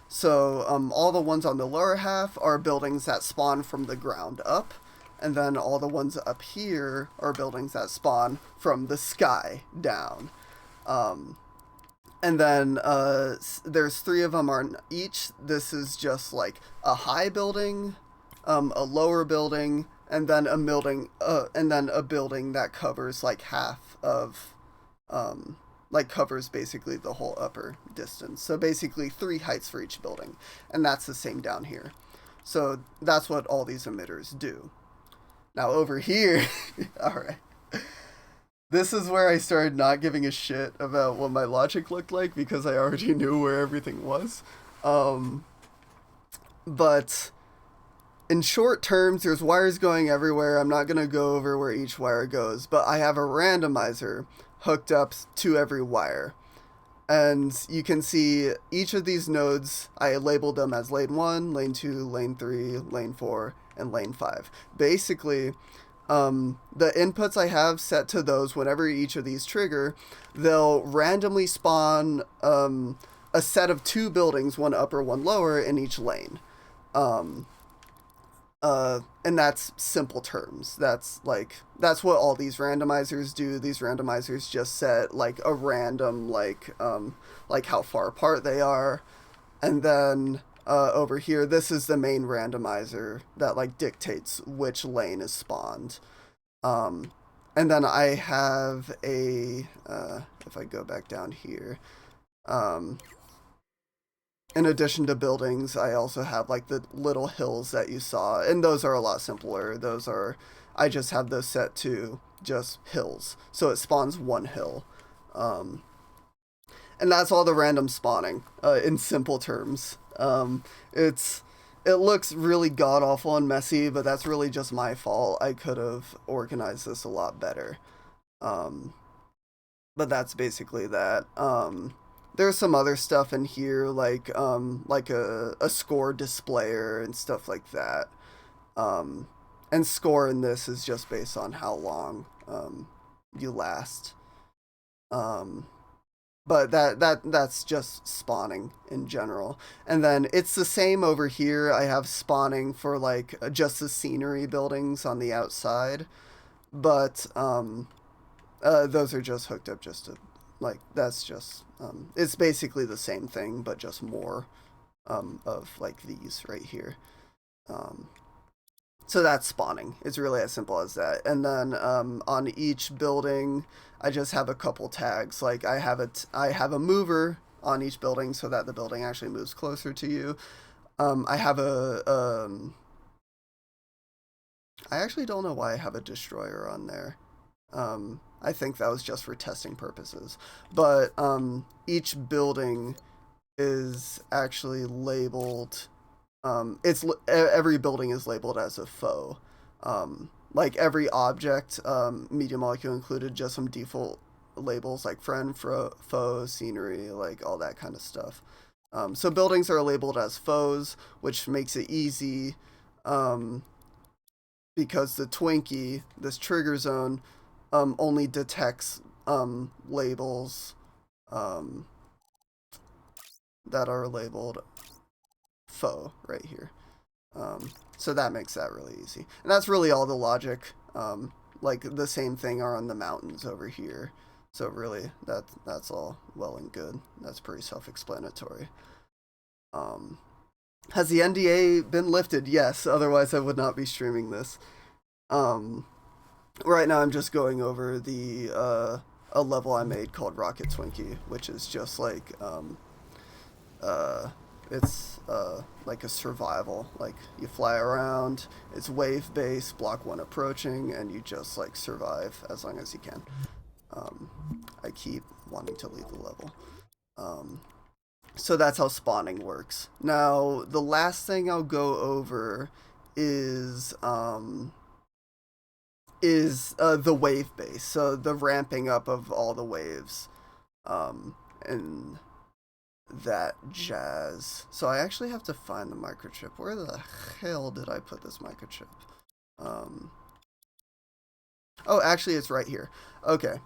So all the ones on the lower half are buildings that spawn from the ground up, and then all the ones up here are buildings that spawn from the sky down. Um, and then there's three of them on each. This is just like a high building, a lower building, and then a building that covers like half of like covers basically the whole upper distance. So basically three heights for each building, and that's the same down here. So that's what all these emitters do. Now over here, all right. This is where I started not giving a shit about what my logic looked like because I already knew where everything was. Um, but in short terms, there's wires going everywhere. I'm not going to go over where each wire goes, but I have a randomizer hooked up to every wire. And you can see each of these nodes, I labeled them as lane 1, lane 2, lane 3, lane 4, and lane 5. Basically, the inputs I have set to those, whenever each of these trigger, they'll randomly spawn a set of two buildings, one upper, one lower, in each lane. Um, and that's simple terms. That's what all these randomizers do. These randomizers just set like a random like how far apart they are, and then over here, this is the main randomizer that like dictates which lane is spawned. And then I have a if I go back down here, um, in addition to buildings, I also have like the little hills that you saw, and those are a lot simpler. I just have those set to just hills, so it spawns one hill, um, and that's all the random spawning. In simple terms, it looks really god awful and messy, but that's really just my fault. I could have organized this a lot better, um, but that's basically that. There's some other stuff in here like a score displayer and stuff like that. Um, and score in this is just based on how long you last. Um, but that's just spawning in general. And then it's the same over here. I have spawning for like just the scenery buildings on the outside, but those are just hooked up just to like that's just it's basically the same thing but just more of like these right here. Um, so that's spawning. It's really as simple as that. And then on each building, I just have a couple tags. Like I have a mover on each building so that the building actually moves closer to you. I have I actually don't know why I have a destroyer on there. I think that was just for testing purposes. But each building is actually labeled. Every building is labeled as a foe. Like every object, media molecule included just some default labels like friend, foe, scenery, like all that kind of stuff. So buildings are labeled as foes, which makes it easy because the Twinkie, this trigger zone, only detects labels um, that are labeled foe right here. So that makes that really easy. And that's really all the logic. Like the same thing are on the mountains over here. So really, that's all well and good. That's pretty self-explanatory. Um, has the NDA been lifted? Yes. Otherwise, I would not be streaming this. Um, right now, I'm just going over the a level I made called Rocket Twinkie, which is just like uh, it's like a survival. Like you fly around, it's wave based, block one approaching, and you just like survive as long as you can. Um, I keep wanting to leave the level. Um, so that's how spawning works. Now, the last thing I'll go over is is the wave base, so the ramping up of all the waves, and that jazz. So I actually have to find the microchip. Where the hell did I put this microchip? Oh, actually, it's right here. Okay,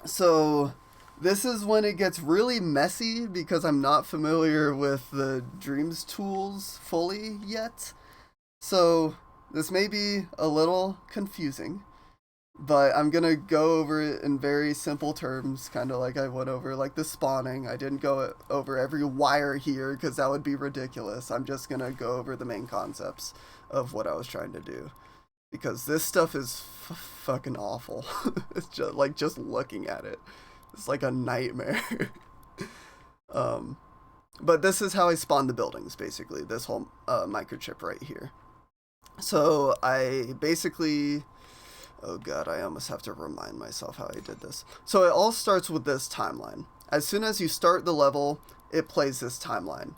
so this is when it gets really messy because I'm not familiar with the Dreams tools fully yet. So this may be a little confusing, but I'm gonna go over it in very simple terms, kind of like I went over like the spawning. I didn't go over every wire here because that would be ridiculous. I'm just gonna go over the main concepts of what I was trying to do, because this stuff is fucking awful. It's just looking at it, it's like a nightmare. um, but this is how I spawned the buildings, basically. This whole microchip right here. So I basically, oh god, I almost have to remind myself how I did this. So it all starts with this timeline. As soon as you start the level, it plays this timeline.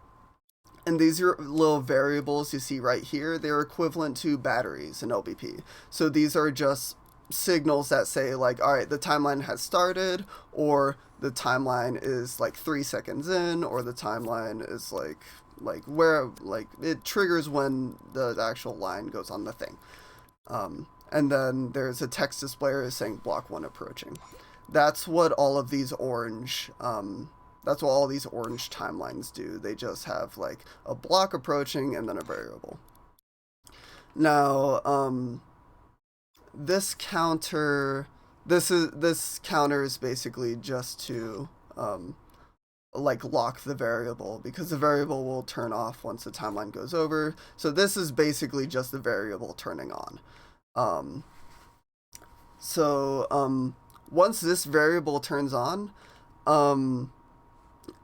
And these are little variables you see right here. They're equivalent to batteries in LBP. So these are just signals that say like, all right, the timeline has started, or the timeline is like 3 seconds in, or the timeline is like where, like, it triggers when the actual line goes on the thing. And then there's a text displayer saying block 1 approaching. That's what all of these orange that's what all these orange timelines do. They just have like a block approaching and then a variable. Now, this counter is basically just to like lock the variable, because the variable will turn off once the timeline goes over. So this is basically just the variable turning on. Once this variable turns on,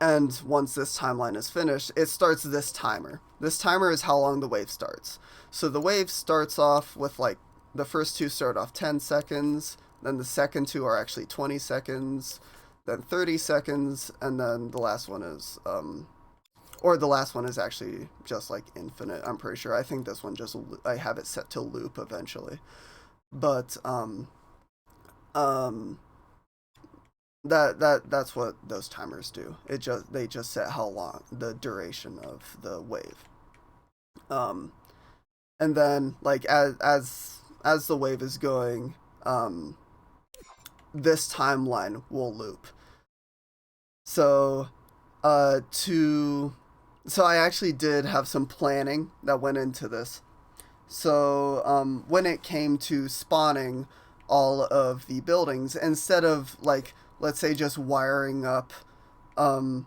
and once this timeline is finished, it starts this timer. This timer is how long the wave starts. So the wave starts off with like, the first 2 start off 10 seconds, then the second 2 are actually 20 seconds, then 30 seconds, and then the last one is, or the last one is actually just like infinite, I'm pretty sure. I think this one I have it set to loop eventually. But, that's what those timers do. They just set how long, the duration of the wave. And then like as the wave is going, this timeline will loop. So I actually did have some planning that went into this. So when it came to spawning all of the buildings, instead of like, let's say just wiring up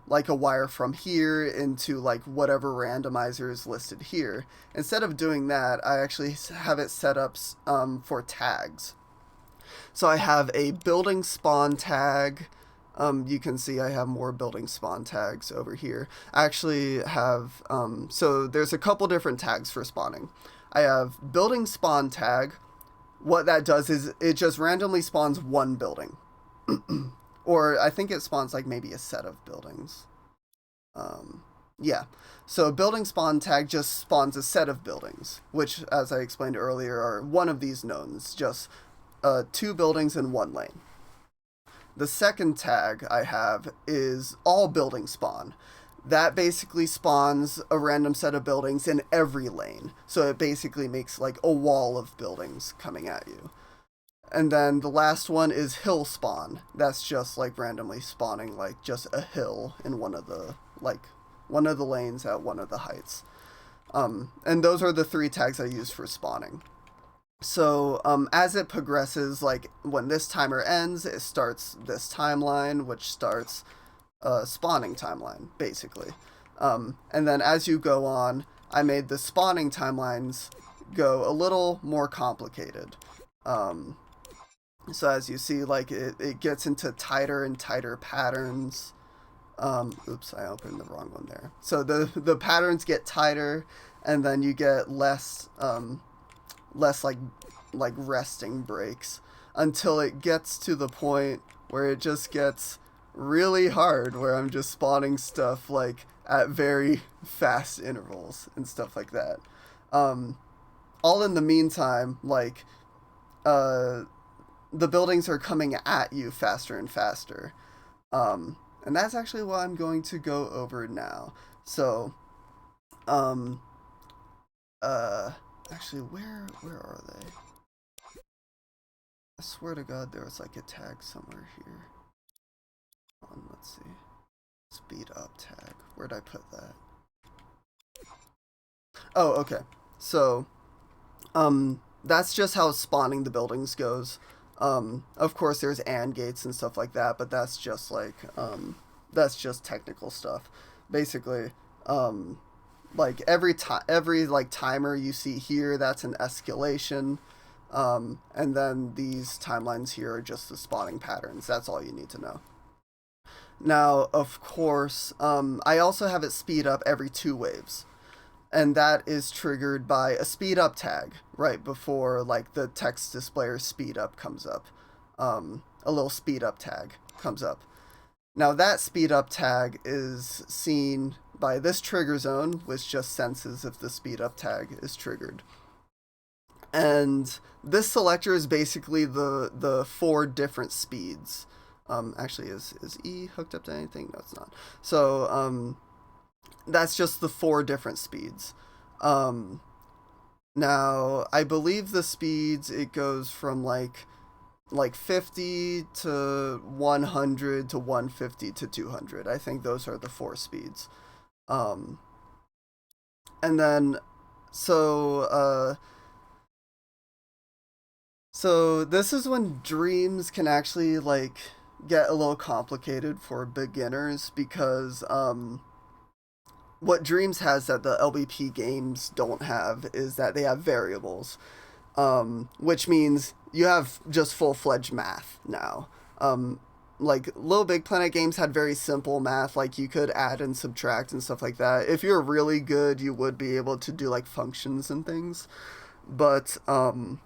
like a wire from here into like whatever randomizer is listed here, instead of doing that, I actually have it set up for tags. So I have a building spawn tag. You can see I have more building spawn tags over here. I actually have, so there's a couple different tags for spawning. I have building spawn tag. What that does is it just randomly spawns one building. Or I think it spawns like maybe a set of buildings. Yeah. So building spawn tag just spawns a set of buildings, which, as I explained earlier, are one of these nodes, just 2 buildings in 1 lane. The second tag I have is all building spawn. That basically spawns a random set of buildings in every lane. So it basically makes like a wall of buildings coming at you. And then the last one is hill spawn. That's just like randomly spawning like just a hill in one of the lanes at one of the heights. And those are the 3 tags I use for spawning. So as it progresses, like when this timer ends, it starts this timeline, which starts a spawning timeline, basically. And then as you go on, I made the spawning timelines go a little more complicated. So as you see, like it gets into tighter and tighter patterns. Oops, I opened the wrong one there. So the patterns get tighter, and then you get less like resting breaks, until it gets to the point where it just gets really hard, where I'm just spawning stuff like at very fast intervals and stuff like that. All in the meantime, like uh, the buildings are coming at you faster and faster. And that's actually what I'm going to go over now. So, um, actually, where are they? I swear to God, there was like a tag somewhere here. Let's see. Speed up tag. Where'd I put that? Oh, okay. So, that's just how spawning the buildings goes. Of course, there's AND gates and stuff like that, but that's just like, that's just technical stuff. Basically, like every like timer you see here, that's an escalation. And then these timelines here are just the spawning patterns. That's all you need to know. Now, of course, I also have it speed up every 2 waves. And that is triggered by a speed up tag right before like the text displayer speed up comes up. A little speed up tag comes up. Now that speed up tag is seen by this trigger zone, which just senses if the speed up tag is triggered. And this selector is basically the 4 different speeds. Actually, is E hooked up to anything? No, it's not. So, that's just the 4 different speeds. Now, I believe the speeds, it goes from like 50 to 100 to 150 to 200. I think those are the 4 speeds. And then, so this is when dreams can actually like get a little complicated for beginners because what Dreams has that the LBP games don't have is that they have variables, which means you have just full-fledged math now. Like Little Big Planet games had very simple math, like you could add and subtract and stuff like that. If you're really good, you would be able to do like functions and things. But in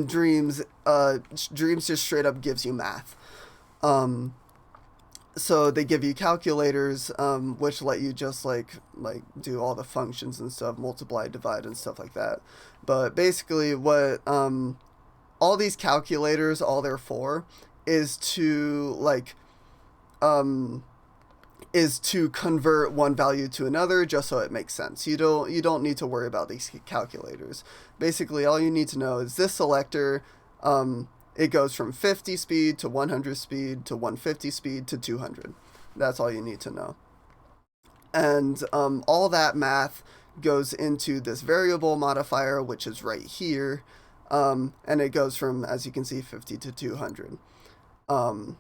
Dreams, Dreams just straight up gives you math. So they give you calculators, which let you just like do all the functions and stuff, multiply, divide, and stuff like that. But basically, what all these calculators, all they're for, is to convert one value to another, just so it makes sense. You don't need to worry about these calculators. Basically, all you need to know is this selector. It goes from 50 speed to 100 speed to 150 speed to 200. That's all you need to know. And all that math goes into this variable modifier, which is right here. And it goes from, as you can see, 50 to 200. And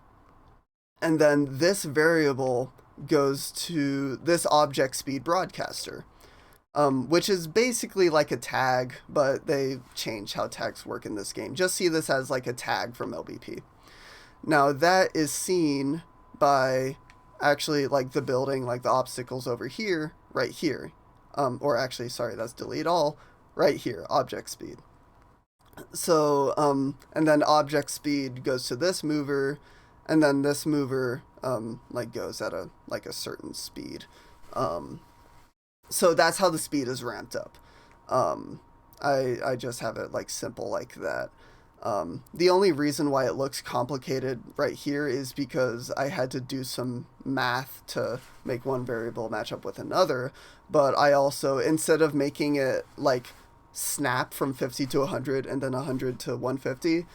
then this variable goes to this object speed broadcaster. Which is basically like a tag, but they change how tags work in this game. Just see this as like a tag from LBP. Now that is seen by actually like the building, like the obstacles over here, right here. Or actually, sorry, that's delete all, right here, object speed. So, and then object speed goes to this mover, and then this mover, like goes at a certain speed. So that's how the speed is ramped up. I just have it like simple like that. The only reason why it looks complicated right here is because I had to do some math to make one variable match up with another, but I also, instead of making it like snap from 50 to 100 and then 100 to 150,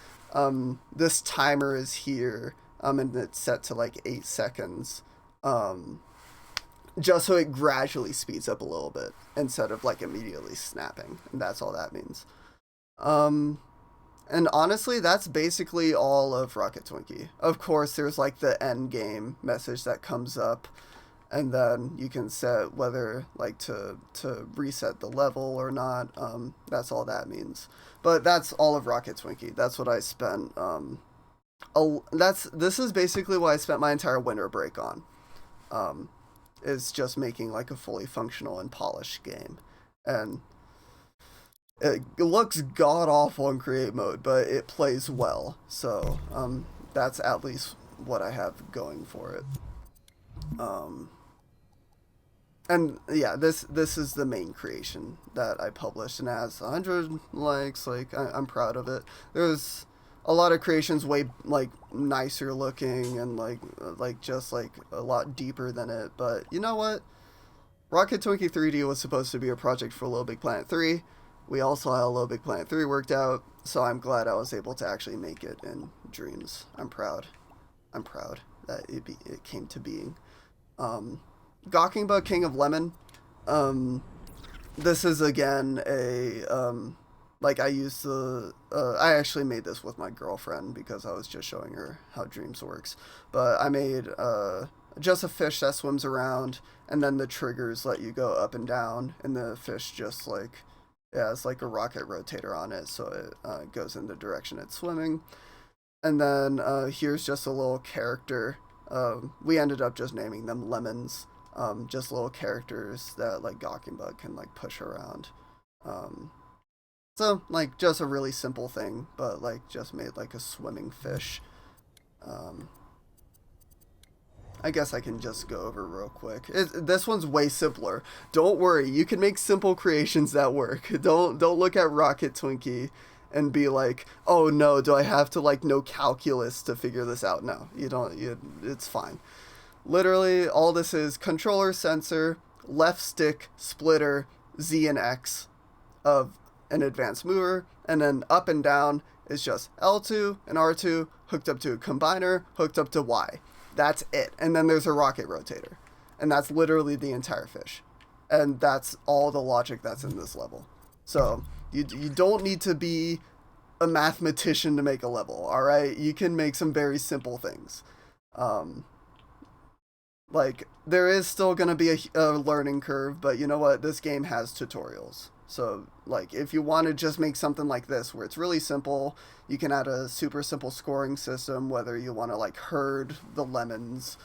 this timer is here, and it's set to like 8 seconds. Just so it gradually speeds up a little bit instead of like immediately snapping, and that's all that means. And honestly, that's basically all of Rocket Twinkie. Of course, there's like the end game message that comes up, and then you can set whether like to reset the level or not. That's all that means. But that's all of Rocket Twinkie. That's what I spent. This is basically what I spent my entire winter break on. Is just making like a fully functional and polished game. And it looks god awful in create mode, but it plays well. So that's at least what I have going for it. And and yeah, this is the main creation that I published, and it has 100 likes. Like I'm proud of it. There's a lot of creations way like nicer looking and like just like a lot deeper than it. But you know what? Rocket Twinkie 3D was supposed to be a project for Little Big Planet 3. We also had Little Big Planet 3 worked out, so I'm glad I was able to actually make it in Dreams. I'm proud. I'm proud that it came to being. Gawking Bug King of Lemon. This is again a like I used the I actually made this with my girlfriend because I was just showing her how Dreams works. But I made just a fish that swims around, and then the triggers let you go up and down, and the fish just like yeah, it's like a rocket rotator on it, so it goes in the direction it's swimming. And then here's just a little character. We ended up just naming them lemons. Just little characters that like Gawking Bug can like push around. So like just a really simple thing, but like just made like a swimming fish. I guess I can just go over real quick. This one's way simpler. Don't worry, you can make simple creations that work. Don't look at Rocket Twinkie and be like, oh no, do I have to like know calculus to figure this out? No, you don't. It's fine. Literally, all this is controller, sensor, left stick, splitter, Z and X of an advanced mover, and then up and down is just L2 and R2 hooked up to a combiner, hooked up to Y. That's it. And then there's a rocket rotator. And that's literally the entire fish. And that's all the logic that's in this level. So you don't need to be a mathematician to make a level, all right? You can make some very simple things. Like, there is still going to be a learning curve, but you know what? This game has tutorials. So, like, if you want to just make something like this, where it's really simple, you can add a super simple scoring system, whether you want to, like, herd the lemons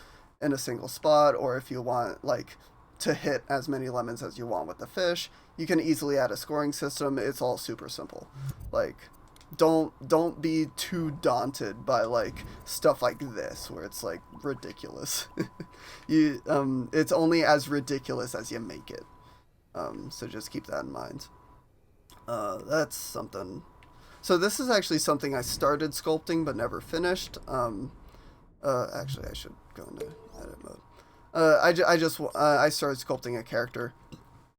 in a single spot, or if you want, like, to hit as many lemons as you want with the fish, you can easily add a scoring system. It's all super simple. Like, don't be too daunted by, like, stuff like this, where it's, like, ridiculous. It's only as ridiculous as you make it. So just keep that in mind. That's something. So this is actually something I started sculpting but never finished. Actually, I should go into edit mode. I started sculpting a character.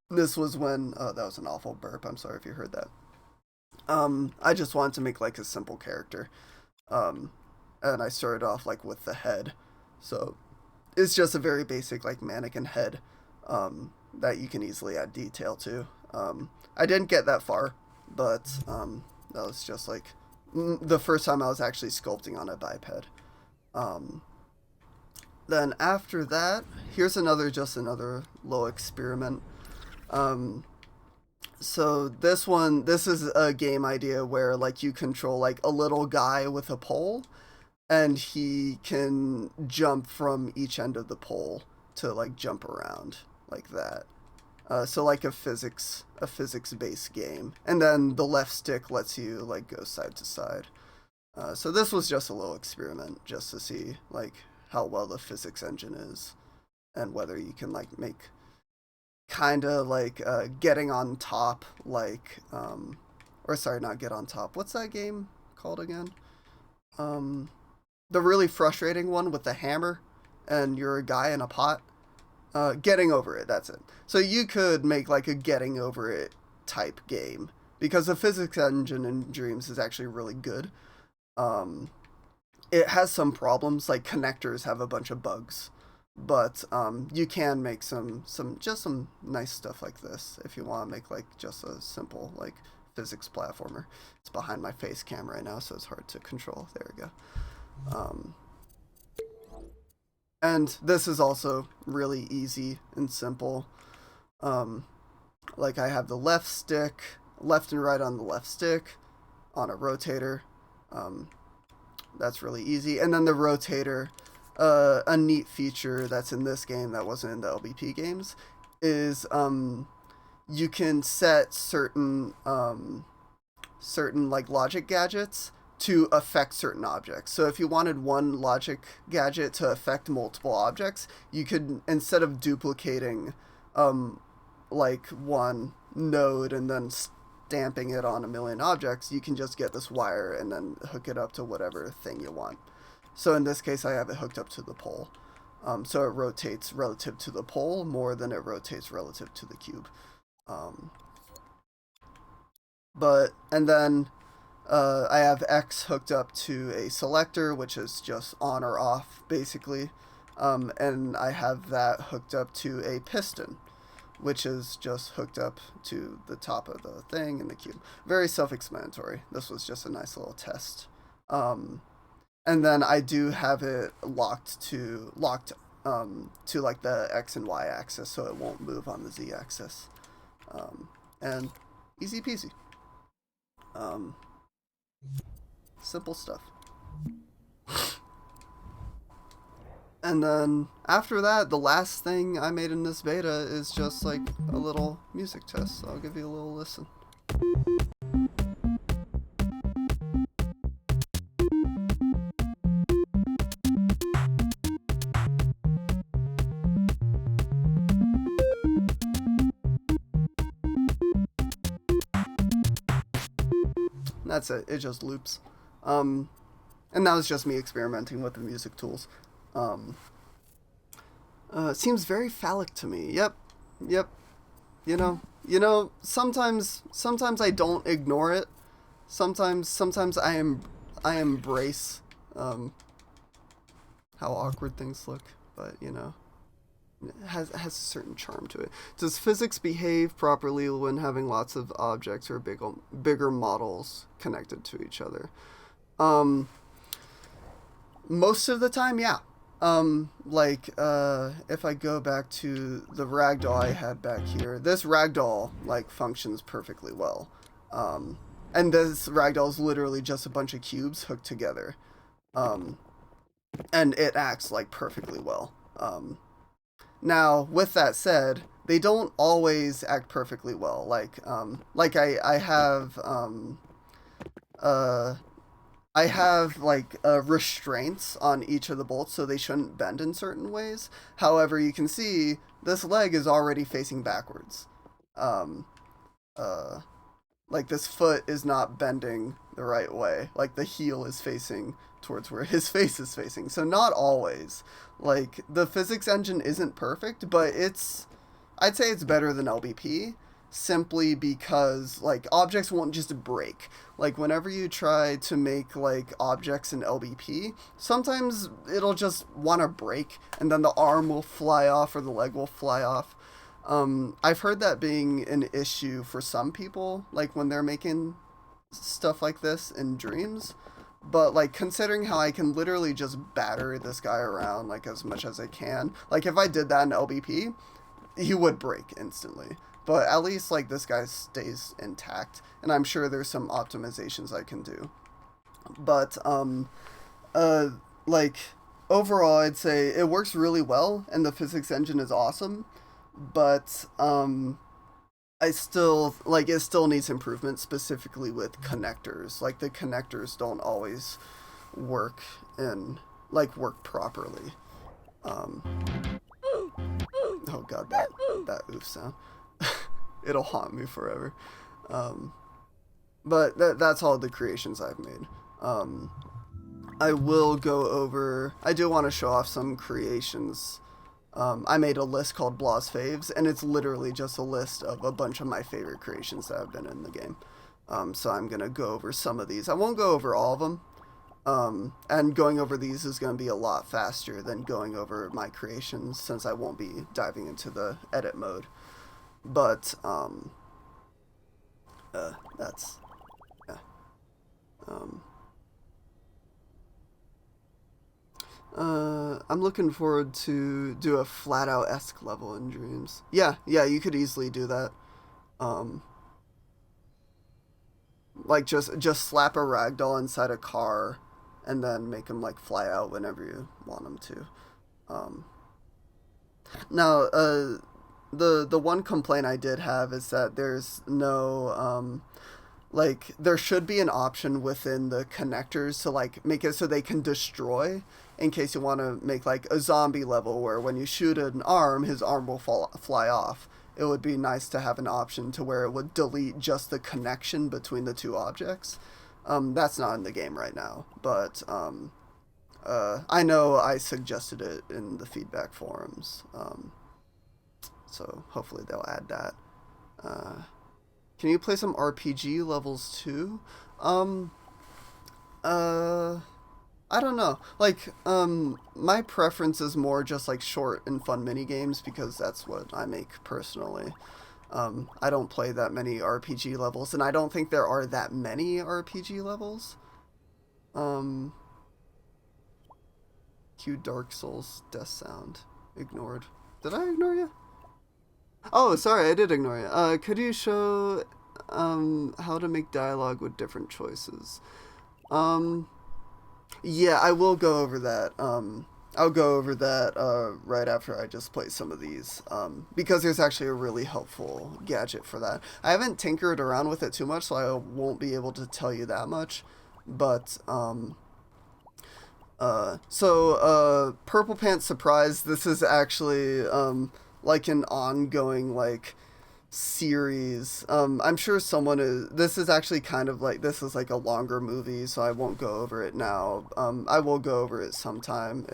This was when that was an awful burp. I'm sorry if you heard that. I just wanted to make like a simple character. And I started off like with the head. So it's just a very basic like mannequin head. That you can easily add detail to. I didn't get that far, but that was just like the first time I was actually sculpting on a biped. Then after that, here's another little experiment. So this is a game idea where like you control like a little guy with a pole, and he can jump from each end of the pole to like jump around like that. So like a physics based game, and then the left stick lets you like go side to side. So this was just a little experiment just to see like how well the physics engine is, and whether you can like make kind of like getting on top like or sorry, not get on top. What's that game called again? The really frustrating one with the hammer and you're a guy in a pot. Getting over it, that's it. So you could make like a getting over it type game, because the physics engine in Dreams is actually really good. It has some problems, like connectors have a bunch of bugs, but you can make some nice stuff like this if you want to make like just a simple like physics platformer. It's behind my face cam right now, so it's hard to control. There we go. And this is also really easy and simple. Like I have the left and right on the left stick, on a rotator. That's really easy. And then the rotator, a neat feature that's in this game that wasn't in the LBP games, is you can set certain like logic gadgets to affect certain objects. So if you wanted one logic gadget to affect multiple objects, you could, instead of duplicating like one node and then stamping it on a million objects, you can just get this wire and then hook it up to whatever thing you want. So in this case, I have it hooked up to the pole. So it rotates relative to the pole more than it rotates relative to the cube. Um, and then I have X hooked up to a selector, which is just on or off, basically. And I have that hooked up to a piston, which is just hooked up to the top of the thing in the cube. Very self-explanatory. This was just a nice little test. And then I do have it locked to like the X and Y axis, so it won't move on the Z axis. And easy peasy. Simple stuff. And then after that, the last thing I made in this beta is just like a little music test. So I'll give you a little listen. That's it. It just loops. And that was just me experimenting with the music tools. Seems very phallic to me. Yep. You know. Sometimes I don't ignore it. Sometimes I embrace how awkward things look. But it has a certain charm to it. Does physics behave properly when having lots of objects or bigger models connected to each other? Most of the time, yeah. If I go back to the Ragdoll I had back here, this Ragdoll, functions perfectly well. And this Ragdoll is literally just a bunch of cubes hooked together. And it acts, perfectly well. Now, with that said, they don't always act perfectly well. I have restraints on each of the bolts, so they shouldn't bend in certain ways. However, you can see this leg is already facing backwards. This foot is not bending the right way. The heel is facing towards where his face is facing. So not always. The physics engine isn't perfect, but I'd say it's better than LBP. Simply because objects won't just break. Whenever you try to make objects in LBP, sometimes it'll just want to break and then the arm will fly off or the leg will fly off. I've heard that being an issue for some people, when they're making stuff like this in Dreams. But considering how I can literally just batter this guy around as much as I can, if I did that in LBP, he would break instantly. But at least this guy stays intact, and I'm sure there's some optimizations I can do. But overall, I'd say it works really well, and the physics engine is awesome. But I still it still needs improvement, specifically with connectors. The connectors don't always work properly. Oh god, that oof sound. It'll haunt me forever. But that's all the creations I've made. I will go over... I do want to show off some creations. I made a list called Blah's Faves, and it's literally just a list of a bunch of my favorite creations that have been in the game. So I'm going to go over some of these. I won't go over all of them. And going over these is going to be a lot faster than going over my creations, since I won't be diving into the edit mode. But, that's, yeah. I'm looking forward to do a flat-out-esque level in Dreams. Yeah, you could easily do that. Just slap a ragdoll inside a car and then make him, fly out whenever you want him to. Now, the one complaint I did have is that there's no, there should be an option within the connectors to, make it so they can destroy in case you want to make like a zombie level where when you shoot an arm, his arm will fly off. It would be nice to have an option to where it would delete just the connection between the two objects. That's not in the game right now, but I know I suggested it in the feedback forums, so hopefully they'll add that. Can you play some RPG levels too? I don't know. Like, my preference is more just like short and fun mini games because that's what I make personally. I don't play that many RPG levels, and I don't think there are that many RPG levels. Cue Dark Souls death sound. Ignored. Did I ignore you? Oh, sorry, I did ignore you. Could you show how to make dialogue with different choices? Yeah, I will go over that. I'll go over that right after I just play some of these, because there's actually a really helpful gadget for that. I haven't tinkered around with it too much, so I won't be able to tell you that much. But Purple Pants Surprise, this is actually like an ongoing like series. I'm sure this is actually kind of like, this is like a longer movie, so I won't go over it now. I will go over it sometime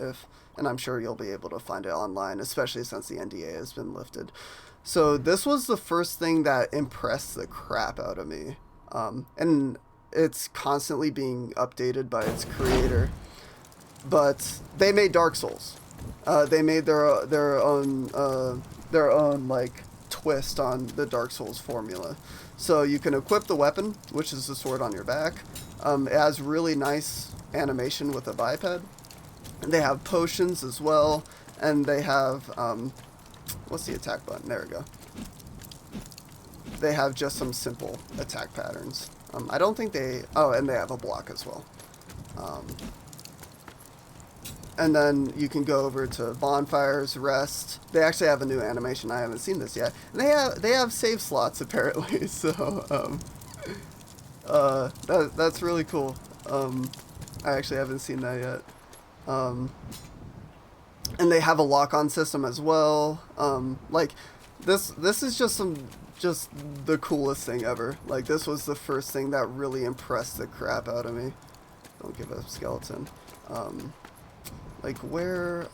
and I'm sure you'll be able to find it online, especially since the NDA has been lifted. So this was the first thing that impressed the crap out of me. And it's constantly being updated by its creator. But they made Dark Souls. They made their own like twist on the Dark Souls formula. So you can equip the weapon, which is the sword on your back. It has really nice animation with a biped. And they have potions as well, and they have what's the attack button? There we go. They have just some simple attack patterns. I don't think and they have a block as well. And then you can go over to bonfires, rest. They actually have a new animation. I haven't seen this yet. And they have save slots apparently. So that's really cool. I actually haven't seen that yet. And they have a lock-on system as well. Like this is just the coolest thing ever. Like this was the first thing that really impressed the crap out of me. Don't give a skeleton. Like where,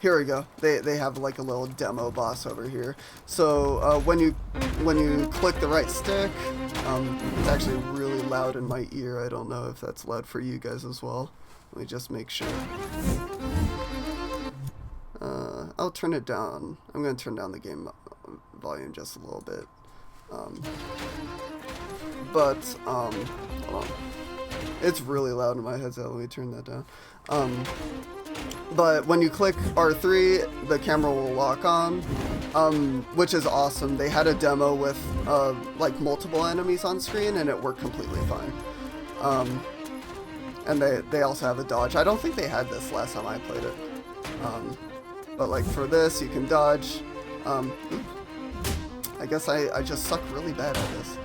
here we go. They have like a little demo boss over here. So when you click the right stick, it's actually really loud in my ear. I don't know if that's loud for you guys as well. Let me just make sure. I'll turn it down. I'm gonna turn down the game volume just a little bit. Hold on. It's really loud in my headset. Let me turn that down. But when you click R3, the camera will lock on, which is awesome. They had a demo with like multiple enemies on screen, and it worked completely fine. And they also have a dodge. I don't think they had this last time I played it. But like for this, you can dodge. I guess I just suck really bad at this.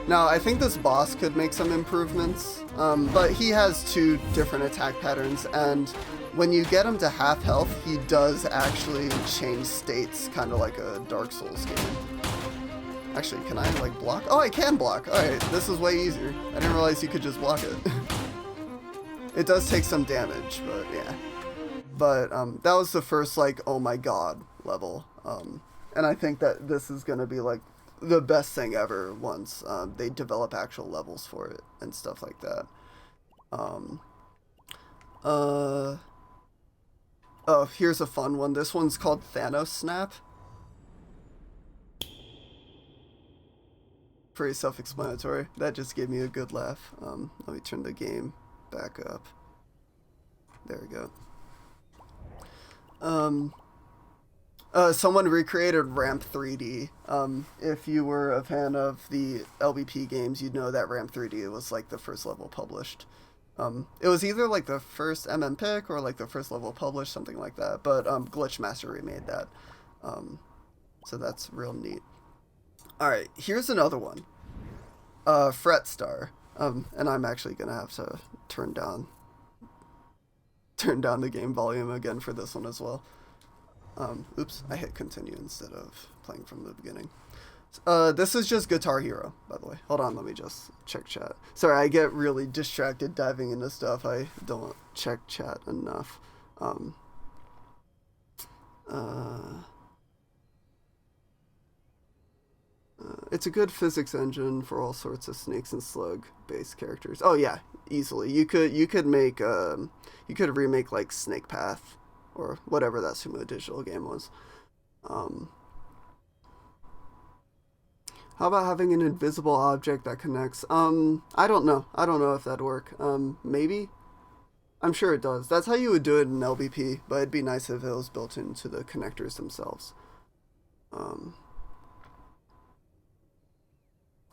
Now, I think this boss could make some improvements, but he has two different attack patterns, and when you get him to half health, he does actually change states, kind of like a Dark Souls game. Actually, can I, like, block? Oh, I can block! Alright, this is way easier. I didn't realize you could just block it. It does take some damage, but yeah. But, that was the first, like, oh my god level. And I think that this is gonna be, like, the best thing ever once they develop actual levels for it and stuff like that. Oh, here's a fun one. This one's called Thanos Snap. Pretty self-explanatory. That just gave me a good laugh. Let me turn the game back up. There we go. Someone recreated Ramp 3D. If you were a fan of the LBP games, you'd know that Ramp 3D was like the first level published. It was either like the first MM pick or like the first level published, something like that. But Glitchmaster remade that. So that's real neat. Alright, here's another one. Fret Star. And I'm actually gonna have to turn down the game volume again for this one as well. Oops, I hit continue instead of playing from the beginning. This is just Guitar Hero, by the way. Hold on, let me just check chat. Sorry, I get really distracted diving into stuff. I don't check chat enough. It's a good physics engine for all sorts of snakes and slug based characters. Oh yeah, easily. You could make you could remake like Snake Path or whatever that Sumo Digital game was. How about having an invisible object that connects? I don't know. I don't know if that'd work. Maybe. I'm sure it does. That's how you would do it in LBP, but it'd be nice if it was built into the connectors themselves.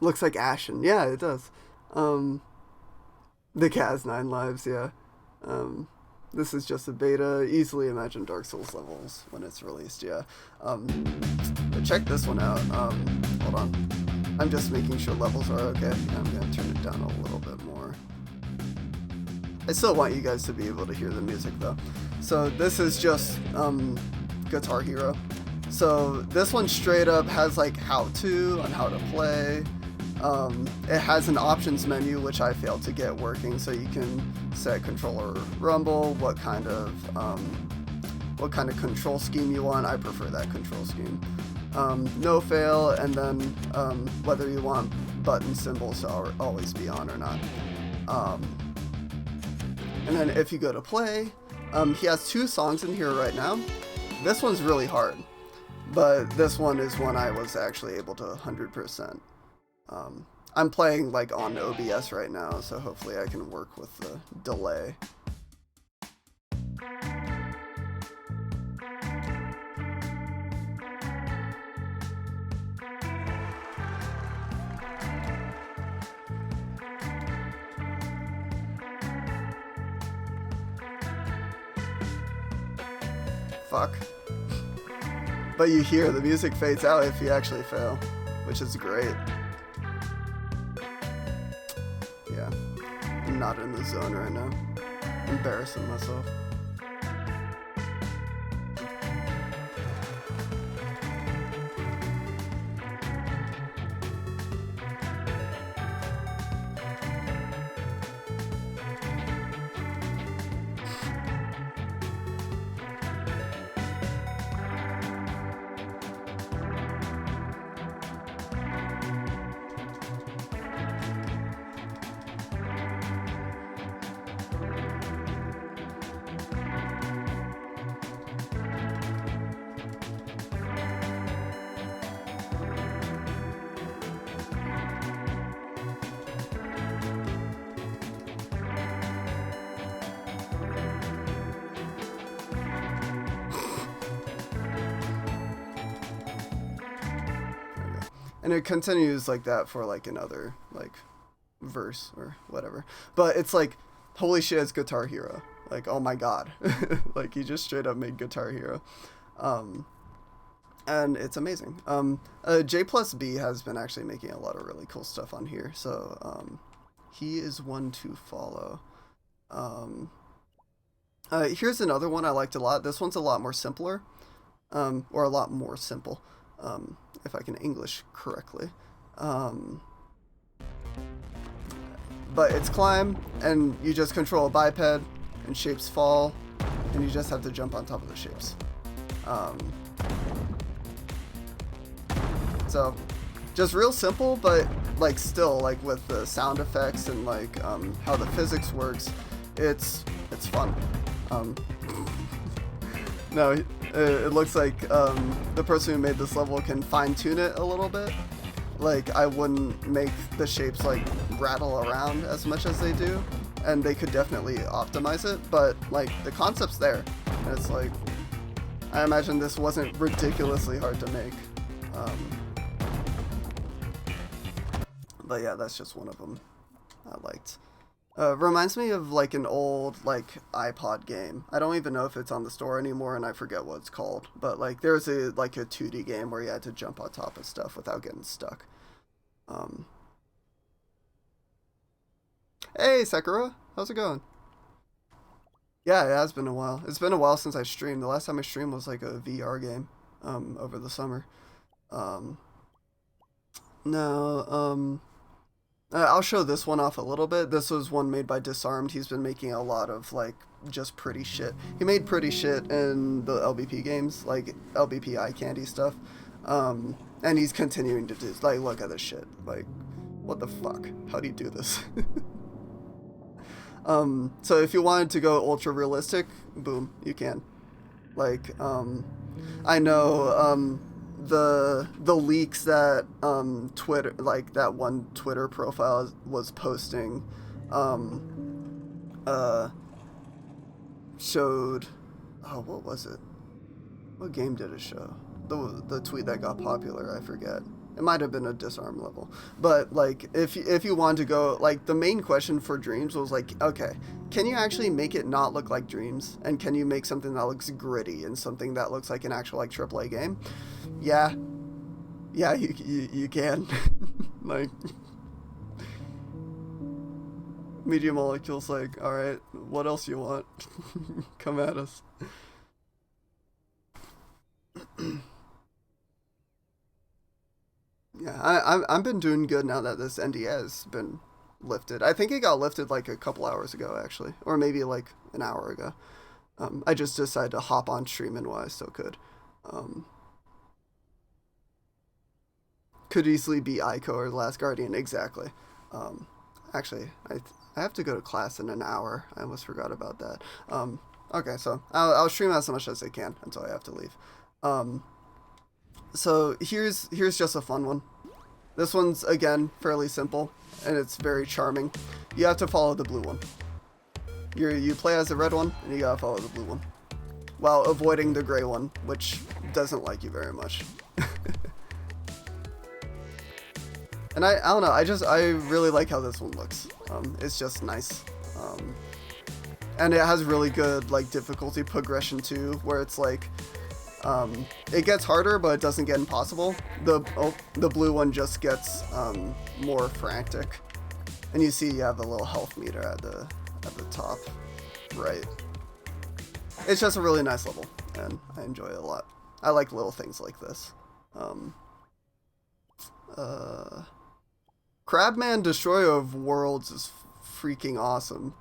Looks like Ashen. Yeah, it does. The cat has 9 lives, yeah. This is just a beta. Easily imagine Dark Souls levels when it's released, yeah. But check this one out. Hold on. I'm just making sure levels are okay. Yeah, I'm gonna turn it down a little bit more. I still want you guys to be able to hear the music though. So this is just Guitar Hero. So this one straight up has like how-to on how to play. It has an options menu which I failed to get working, so you can set controller rumble, what kind of control scheme you want. I prefer that control scheme. No fail, and then whether you want button symbols to always be on or not. And then if you go to play, he has 2 songs in here right now. This one's really hard, but this one is one I was actually able to 100%. I'm playing like on OBS right now, so hopefully I can work with the delay. Fuck. But you hear the music fades out if you actually fail, which is great. Yeah, I'm not in the zone right now. Embarrassing myself. And it continues like that for like another like verse or whatever. But it's like, holy shit, it's Guitar Hero. Like, oh my god. Like, he just straight up made Guitar Hero. And it's amazing. J plus B has been actually making a lot of really cool stuff on here. So he is one to follow. Here's another one I liked a lot. This one's a lot more simpler. Or a lot more simple. If I can English correctly. But it's climb, and you just control a biped, and shapes fall, and you just have to jump on top of the shapes. So, just real simple, but like still, like with the sound effects and like how the physics works, it's fun. No, it looks like the person who made this level can fine-tune it a little bit. Like, I wouldn't make the shapes like rattle around as much as they do, and they could definitely optimize it, but like the concept's there, and it's like, I imagine this wasn't ridiculously hard to make. But yeah, that's just one of them I liked. Reminds me of like an old like iPod game. I don't even know if it's on the store anymore, and I forget what it's called. But like there's a 2D game where you had to jump on top of stuff without getting stuck. Hey, Sakura. How's it going? Yeah, it has been a while. It's been a while since I streamed. The last time I streamed was like a VR game, over the summer. Um, no, I'll show this one off a little bit. This was one made by Disarmed. He's been making a lot of like just pretty shit. He made pretty shit in the LBP games, like LBP eye candy stuff. And he's continuing to do like look at this shit. Like, what the fuck? How do you do this? So if you wanted to go ultra realistic, boom, you can. Like, I know, the leaks that, Twitter, like that one Twitter profile was posting, uh, showed, oh, what was it? What game did it show? The tweet that got popular, I forget. It might have been a disarm level, but like if you want to go, like the main question for Dreams was like, okay, can you actually make it not look like Dreams, and can you make something that looks gritty and something that looks like an actual like AAA game? Yeah, yeah, you can. Like, Media Molecule's like, all right, what else you want? Come at us. Yeah, I've been doing good now that this NDA has been lifted. I think it got lifted like a couple hours ago, actually, or maybe like an hour ago. I just decided to hop on streaming while I still could. Um, could easily be Ico or The Last Guardian, exactly. Um, actually, I have to go to class in an hour. I almost forgot about that. Okay, so I'll stream as much as I can until I have to leave. Um, so here's just a fun one. This one's again fairly simple, and it's very charming. You have to follow the blue one. You play as the red one, and you gotta follow the blue one, while avoiding the gray one, which doesn't like you very much. And I don't know. I really like how this one looks. It's just nice. And it has really good like difficulty progression too, where it's like. It gets harder, but it doesn't get impossible. The blue one just gets more frantic, and you see you have a little health meter at the top, right? It's just a really nice level, and I enjoy it a lot. I like little things like this. Crabman Destroyer of Worlds is freaking awesome.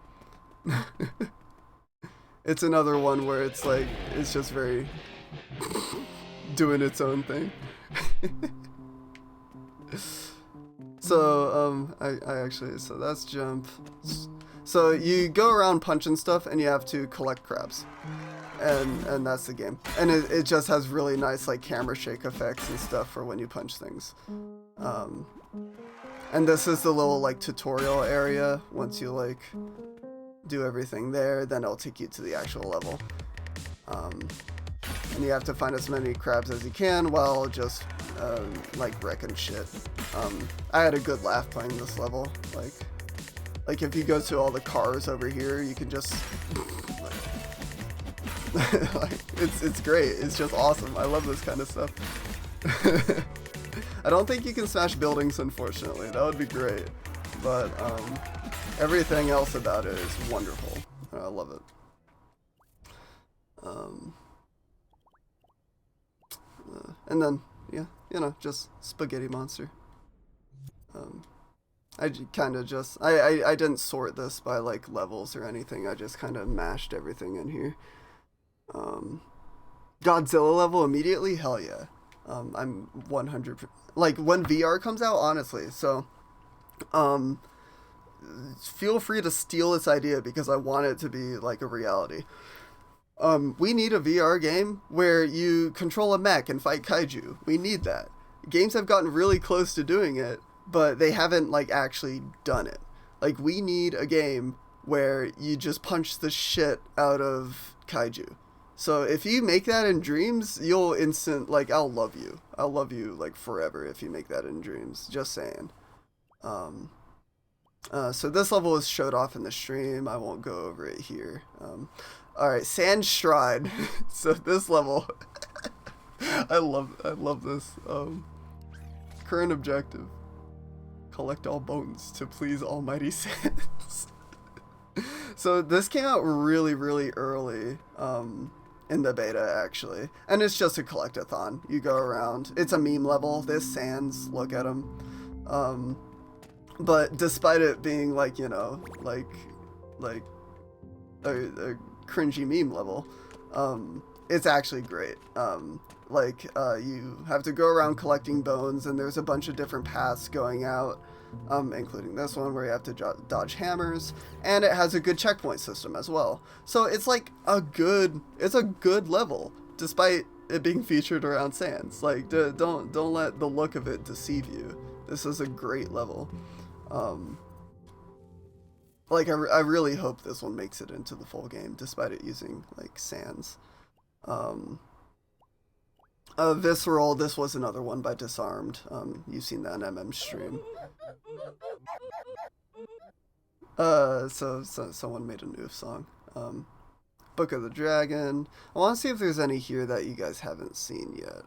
It's another one where it's like it's just very doing its own thing. So I actually, so that's jump. So you go around punching stuff, and you have to collect crabs, and that's the game. And it just has really nice like camera shake effects and stuff for when you punch things. And this is the little like tutorial area. Once you like do everything there, then it'll take you to the actual level. And you have to find as many crabs as you can while just like wrecking shit. I had a good laugh playing this level. Like if you go to all the cars over here, you can just like, it's great. It's just awesome. I love this kind of stuff. I don't think you can smash buildings, unfortunately. That would be great, but everything else about it is wonderful. I love it. And then, yeah, you know, just spaghetti monster. I kind of just, I didn't sort this by, like, levels or anything. I just kind of mashed everything in here. Godzilla level immediately? Hell yeah. I'm 100%, like, when VR comes out, honestly. So, feel free to steal this idea because I want it to be, like, a reality. We need a VR game where you control a mech and fight kaiju. We need that. Games have gotten really close to doing it, but they haven't, like, actually done it. Like, we need a game where you just punch the shit out of kaiju. So if you make that in Dreams, you'll like, I'll love you. I'll love you, like, forever if you make that in Dreams. Just saying. So this level is showed off in the stream. I won't go over it here. Alright, Sand Stride. So this level, I love this. Current objective: collect all bones to please Almighty Sands. So this came out really, really early in the beta, actually. And it's just a collectathon. You go around. It's a meme level. This Sans, look at him. But despite it being like, you know, like a cringy meme level, it's actually great. You have to go around collecting bones, and there's a bunch of different paths going out, including this one where you have to dodge hammers, and it has a good checkpoint system as well. So it's like it's a good level, despite it being featured around Sans. Like, don't let the look of it deceive you. This is a great level. I really hope this one makes it into the full game, despite it using, like, Sans. Visceral, this was another one by Disarmed. You've seen that on MM's stream. So someone made a new song. Book of the Dragon. I want to see if there's any here that you guys haven't seen yet.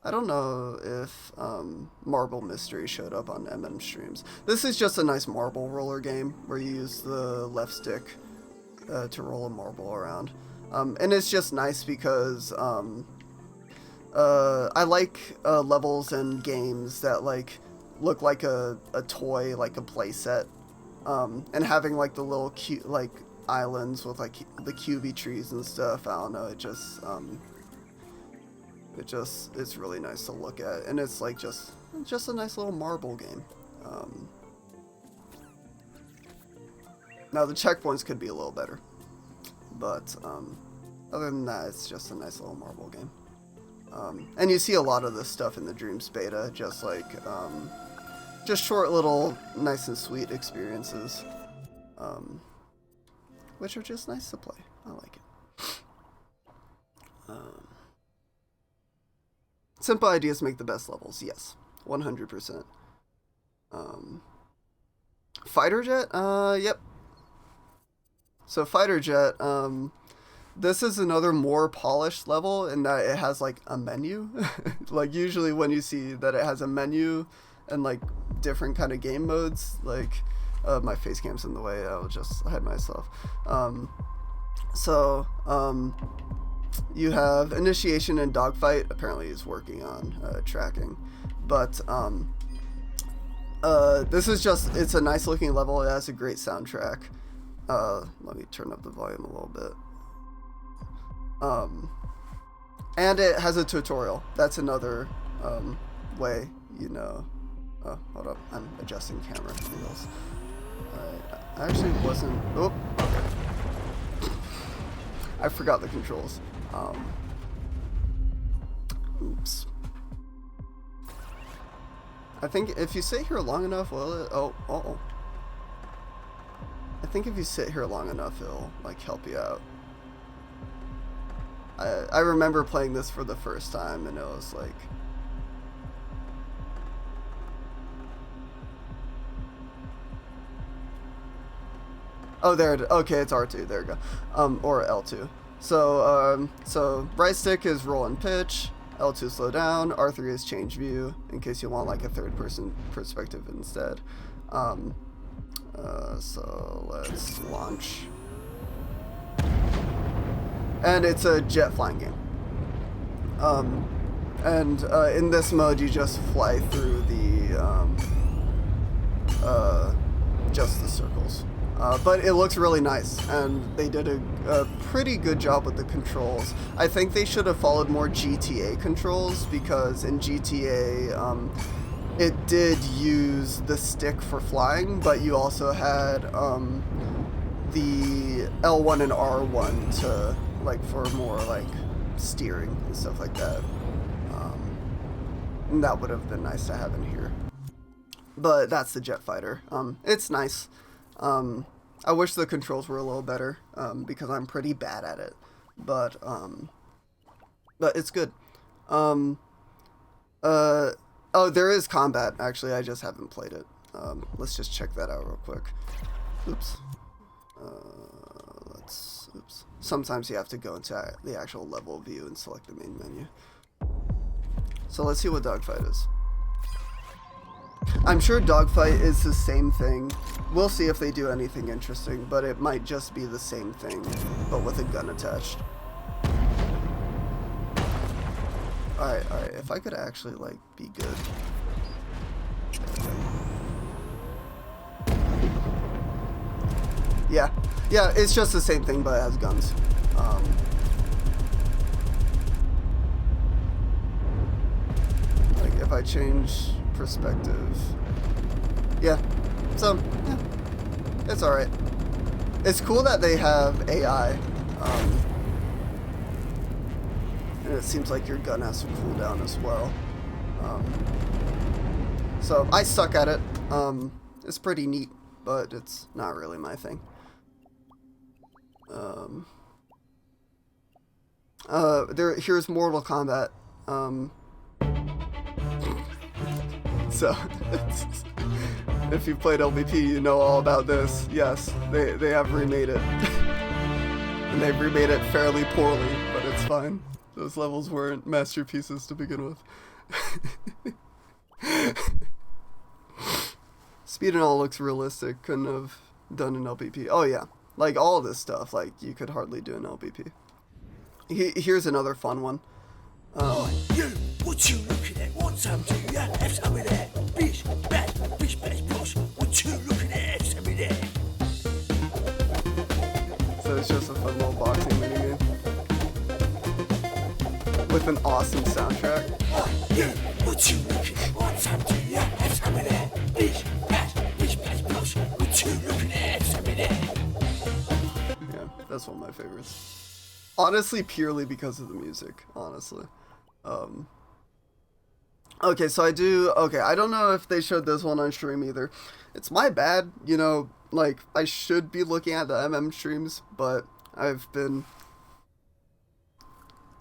I don't know if Marble Mystery showed up on MM streams. This is just a nice marble roller game where you use the left stick to roll a marble around. And it's just nice because I like levels and games that like look like a toy, like a play set, and having like the little cute like islands with like the cubey trees and stuff. I don't know, it's really nice to look at, and it's like just a nice little marble game. Now the checkpoints could be a little better, but other than that, it's just a nice little marble game. And you see a lot of this stuff in the Dreams beta, just like just short little nice and sweet experiences, which are just nice to play. I like it. Simple ideas make the best levels. Yes, 100%. Fighter Jet? Yep. So Fighter Jet, this is another more polished level in that it has like a menu. Like usually when you see that it has a menu and like different kind of game modes, like my face cam's in the way, I'll just hide myself. You have Initiation and Dogfight. Apparently he's working on tracking, but this is just, it's a nice looking level. It has a great soundtrack. Let me turn up the volume a little bit. And it has a tutorial. That's another way, you know. Oh, hold up, I'm adjusting camera angles. Alright, I actually wasn't, oh, okay. I forgot the controls. Oops. I think if you sit here long enough, will it, I think if you sit here long enough, it'll, like, help you out. I remember playing this for the first time, and it was like... Oh, there it is. Okay, it's R2. There we go. Or L2. So right stick is roll and pitch, L2 slow down, R3 is change view, in case you want like a third person perspective instead. So let's launch. And it's a jet flying game. In this mode you just fly through the, just the circles. But it looks really nice, and they did a pretty good job with the controls. I think they should have followed more GTA controls, because in GTA, it did use the stick for flying, but you also had the L1 and R1 to, like, for more, like, steering and stuff like that. And that would have been nice to have in here. But that's the jet fighter. It's nice. I wish the controls were a little better, because I'm pretty bad at it, but it's good. Oh, there is combat, actually, I just haven't played it. Let's just check that out real quick. Oops. Oops. Sometimes you have to go into the actual level view and select the main menu. So let's see what Dogfight is. I'm sure Dogfight is the same thing. We'll see if they do anything interesting, but it might just be the same thing, but with a gun attached. Alright, if I could actually, like, be good. Yeah, it's just the same thing, but it has guns. Like, if I change perspective... Yeah, so, yeah, it's alright. It's cool that they have AI, and it seems like your gun has to cool down as well. So, I suck at it. It's pretty neat, but it's not really my thing. Here's Mortal Kombat. So, if you've played LVP, you know all about this. Yes, they have remade it. And they've remade it fairly poorly, but it's fine. Those levels weren't masterpieces to begin with. Speed and all looks realistic. Couldn't have done an LVP. Oh yeah, like all this stuff, like you could hardly do an LVP. Here's another fun one. You, what you looking at? What's up to you? Have some of that. Bish, bash, bosh. What you looking at? Have some of that. So it's just a fun little boxing minigame with an awesome soundtrack. You, what you looking at? What's up to you? Have some of that. Bish, bash, bosh. What you looking at? Have some of that. Yeah, that's one of my favorites. Honestly, purely because of the music, honestly. Okay, so I don't know if they showed this one on stream either. It's my bad, you know, like, I should be looking at the MM streams, but I've been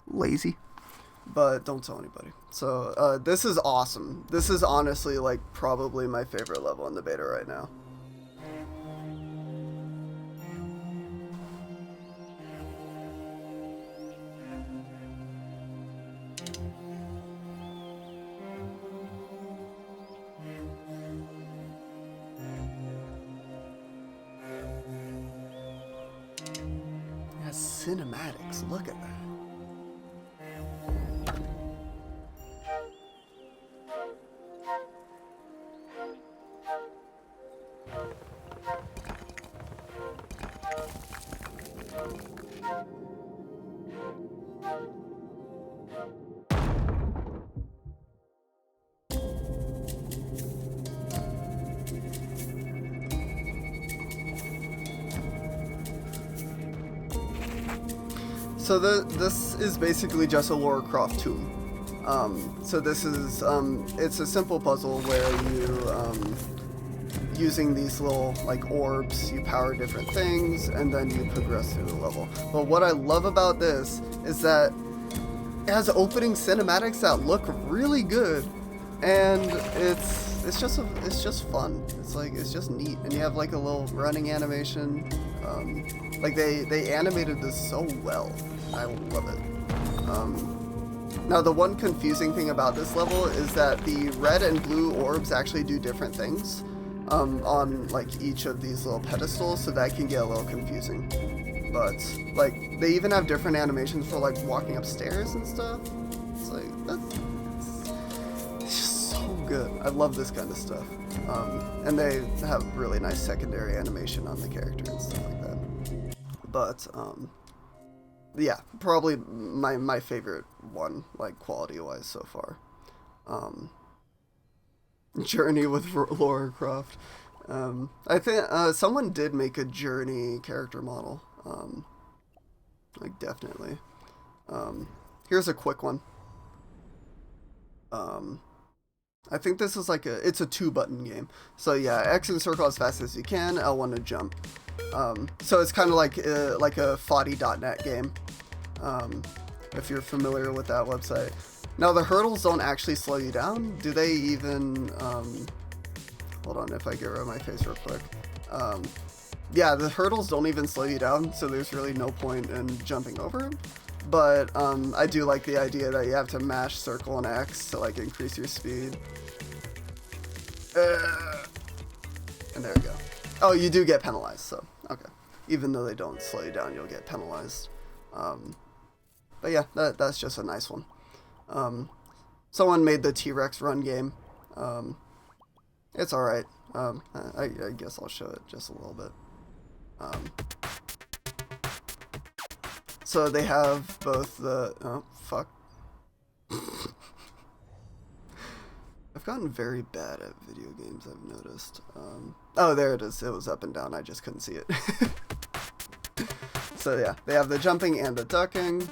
lazy. But don't tell anybody. So, this is awesome. This is honestly, like, probably my favorite level in the beta right now. Cinematics, look at that. So this is basically just a Lara Croft tomb. So this is, it's a simple puzzle where you, using these little, like, orbs, you power different things, and then you progress through the level. But what I love about this is that it has opening cinematics that look really good, and it's just fun. It's just neat, and you have, like, a little running animation. Like, they animated this so well. I love it. Now, the one confusing thing about this level is that the red and blue orbs actually do different things on, like, each of these little pedestals, so that can get a little confusing. But, like, they even have different animations for, like, walking upstairs and stuff. It's like, it's just so good. I love this kind of stuff. And they have really nice secondary animation on the character and stuff like that. But, yeah, probably my favorite one, like, quality-wise so far. Journey with Lara Croft. I think, someone did make a Journey character model. Like, definitely. Here's a quick one. I think this is like it's a 2-button game. So yeah, X and circle as fast as you can, L1 to jump. So it's kind of like a Foddy.net game, if you're familiar with that website. Now the hurdles don't actually slow you down. Do they even, hold on if I get rid of my face real quick. Yeah, the hurdles don't even slow you down, so there's really no point in jumping over them. But I do like the idea that you have to mash circle and X to, like, increase your speed. And there we go. Oh, you do get penalized, so, okay. Even though they don't slow you down, you'll get penalized. But yeah, that's just a nice one. Someone made the T-Rex run game. It's alright. I guess I'll show it just a little bit. So they have both the... Oh, fuck. I've gotten very bad at video games, I've noticed. Oh, there it is. It was up and down. I just couldn't see it. So yeah, they have the jumping and the ducking.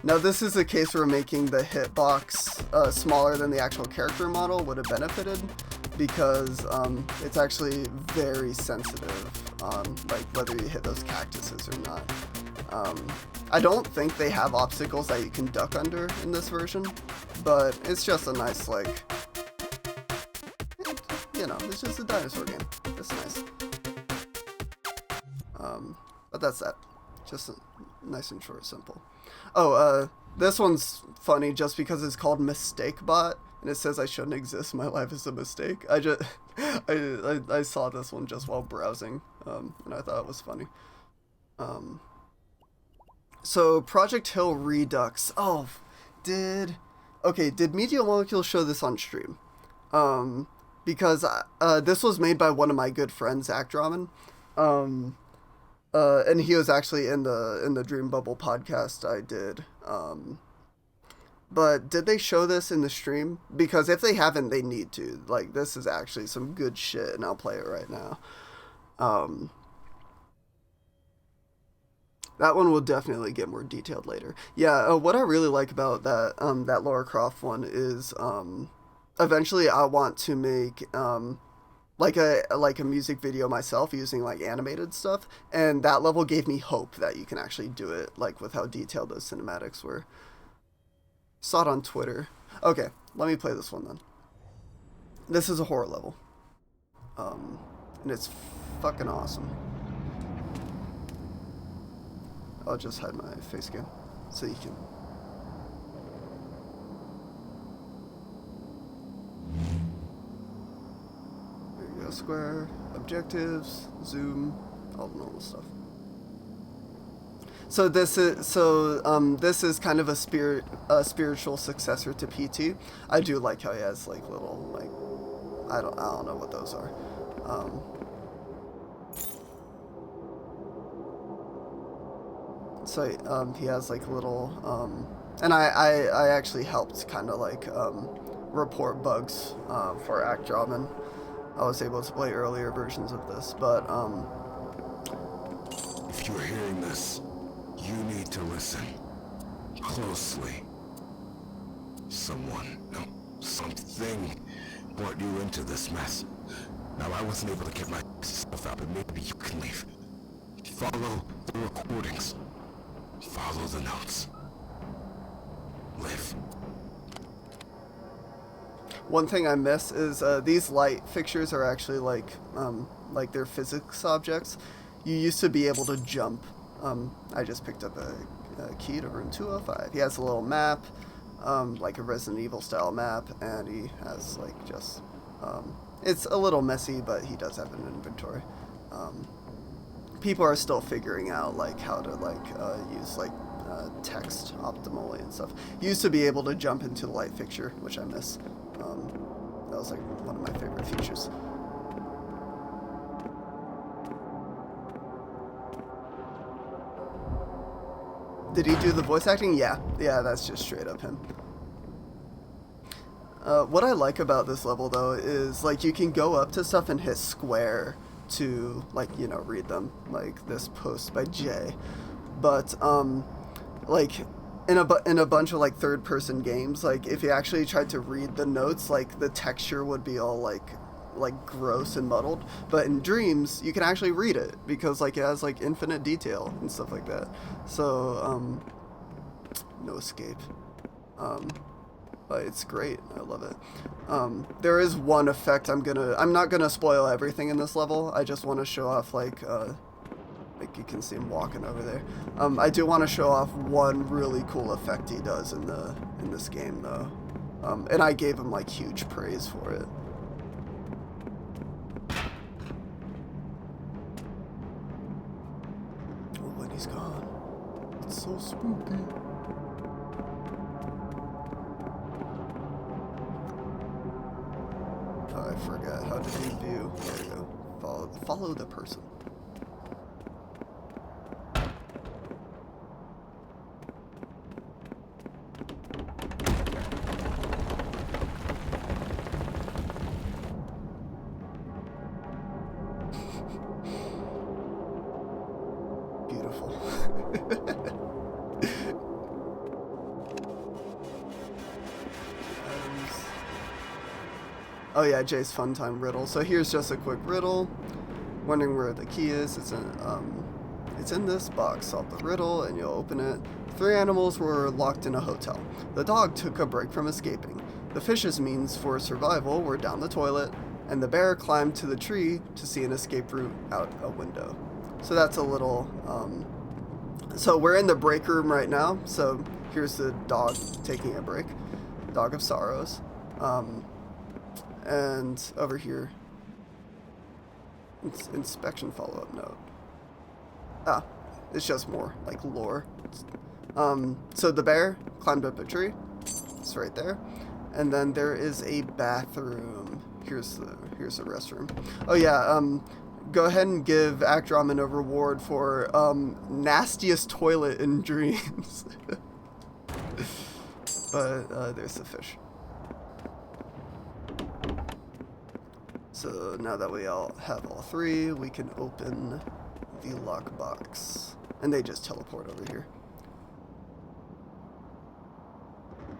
Now this is a case where making the hitbox smaller than the actual character model would have benefited, because it's actually very sensitive on like whether you hit those cactuses or not. I don't think they have obstacles that you can duck under in this version, but it's just a nice, like, you know, it's just a dinosaur game. It's nice. But that's that. Just nice and short, simple. Oh, this one's funny just because it's called Mistake Bot, and it says I shouldn't exist. My life is a mistake. I saw this one just while browsing, and I thought it was funny. So Project Hill Redux. Oh, did Media Molecule show this on stream? Because this was made by one of my good friends, Zach Drummond. And he was actually in the Dream Bubble podcast I did. But did they show this in the stream? Because if they haven't, they need to. Like, this is actually some good shit, and I'll play it right now. That one will definitely get more detailed later. Yeah, what I really like about that that Lara Croft one is eventually I want to make like a music video myself using like animated stuff, and that level gave me hope that you can actually do it, like with how detailed those cinematics were. Saw it on Twitter. Okay, let me play this one then. This is a horror level. And it's fucking awesome. I'll just hide my face cam so you can. There you go, square, objectives, zoom, all the normal stuff. So this is kind of a spiritual successor to PT. I do like how he has like little like I don't know what those are. So he has like little and I actually helped kind of like report bugs for Act Drawman. I was able to play earlier versions of this, but if you're hearing this, you need to listen closely. Someone, no, something brought you into this mess. Now I wasn't able to get myself out, but maybe you can leave. Follow the recordings. Follow the notes. Live. One thing I miss is these light fixtures are actually like they're physics objects. You used to be able to jump. I just picked up a key to room 205. He has a little map, like a Resident Evil style map, and he has like just it's a little messy, but he does have an inventory. People are still figuring out like how to like use like text optimally and stuff. Used to be able to jump into the light fixture, which I miss. That was like one of my favorite features. Did he do the voice acting? Yeah, that's just straight up him. What I like about this level though is like you can go up to stuff and hit square to like, you know, read them, like this post by Jay. But like in a bunch of like third person games, like if you actually tried to read the notes, like the texture would be all like gross and muddled. But in Dreams you can actually read it because like it has like infinite detail and stuff like that. So no escape. But it's great. I love it. There is one effect I'm not gonna spoil everything in this level. I just want to show off like you can see him walking over there. I do want to show off one really cool effect he does in this game though. And I gave him like huge praise for it. He's gone. It's so spooky. Oh, I forgot how to do view. There you go. Follow the person. Beautiful. Oh yeah, Jay's fun time riddle. So here's just a quick riddle. Wondering where the key is? It's in this box. Solve the riddle and you'll open it. 3 animals were locked in a hotel. The dog took a break from escaping. The fish's means for survival were down the toilet, and the bear climbed to the tree to see an escape route out a window. So that's a little. So we're in the break room right now. So here's the dog taking a break. Dog of Sorrows. And over here, it's inspection follow-up note. Ah, it's just more like lore. So the bear climbed up a tree. It's right there. And then there is a bathroom. Here's the restroom. Oh yeah, go ahead and give Acdraman a reward for nastiest toilet in dreams. But there's the fish. So now that we all have all 3, we can open the lockbox. And they just teleport over here.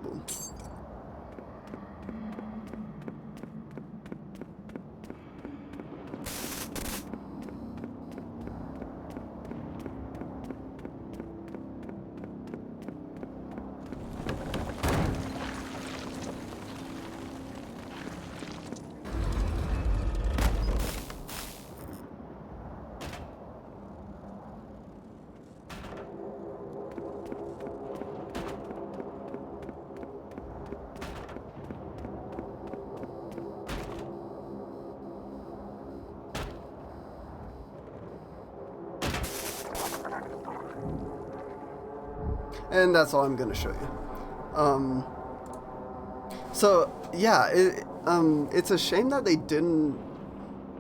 Boom. And that's all I'm gonna show you. So yeah, it's a shame that they didn't.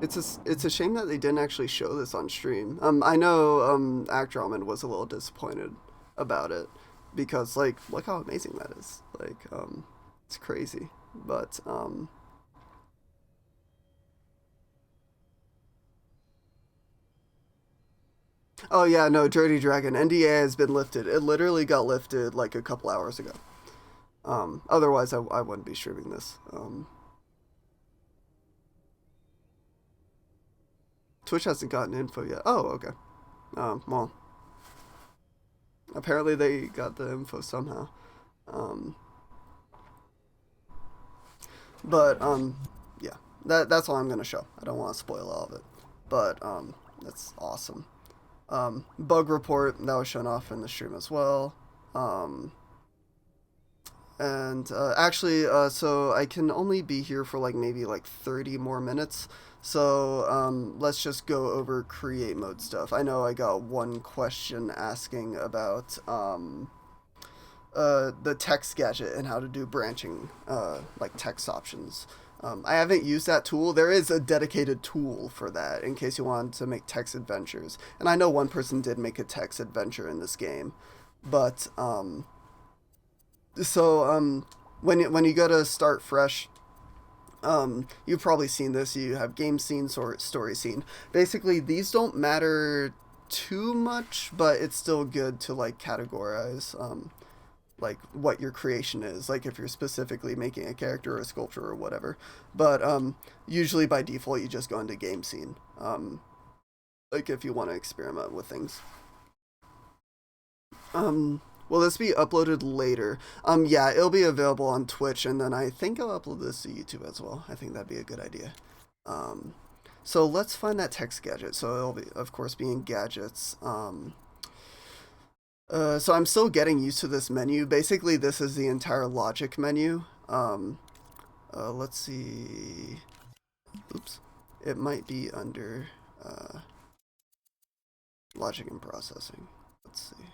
It's a shame that they didn't actually show this on stream. I know Acdraman was a little disappointed about it because like look how amazing that is. Like it's crazy, but oh yeah, no, Dirty Dragon NDA has been lifted. It literally got lifted like a couple hours ago. Otherwise, I wouldn't be streaming this. Twitch hasn't gotten info yet. Oh, okay. Well, apparently they got the info somehow. But yeah, that's all I'm gonna show. I don't want to spoil all of it, but that's awesome. Bug report that was shown off in the stream as well. And actually, so I can only be here for like maybe like 30 more minutes. So let's just go over create mode stuff. I know I got one question asking about the text gadget and how to do branching, like text options. I haven't used that tool. There is a dedicated tool for that in case you want to make text adventures. And I know one person did make a text adventure in this game. But, when you go to start fresh, you've probably seen this. You have game scene or story scene. Basically, these don't matter too much, but it's still good to, like, categorize, like what your creation is, like if you're specifically making a character or a sculpture or whatever. But usually by default you just go into game scene, like if you want to experiment with things. Will this be uploaded later? Yeah, it'll be available on Twitch, and then I think I'll upload this to YouTube as well. I think that'd be a good idea. So let's find that text gadget. So it'll be, of course, be in gadgets. So I'm still getting used to this menu. Basically, this is the entire logic menu. Let's see. Oops. It might be under logic and processing. let's see.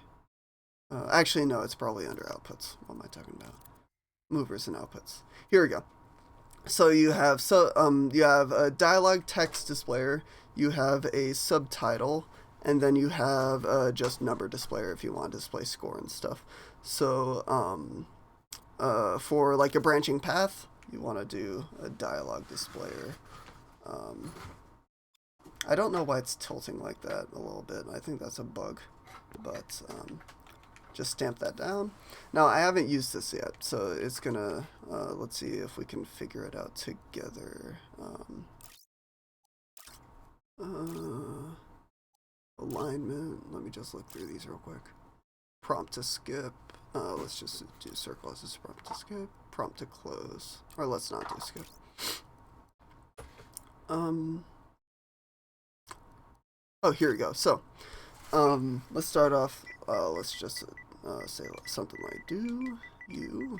Actually, no, it's probably under outputs. What am I talking about? Movers and outputs. Here we go. So you have a dialogue text displayer, you have a subtitle, and then you have just number displayer if you want to display score and stuff. So for like a branching path, you want to do a dialogue displayer. I don't know why it's tilting like that a little bit. I think that's a bug, but just stamp that down. Now, I haven't used this yet, so it's gonna, let's see if we can figure it out together. Alignment, let me just look through these real quick. Prompt to skip, let's just do circle as a prompt to skip. Prompt to close, or let's not do skip. Oh, here we go. So, let's start off, let's just say something like, do you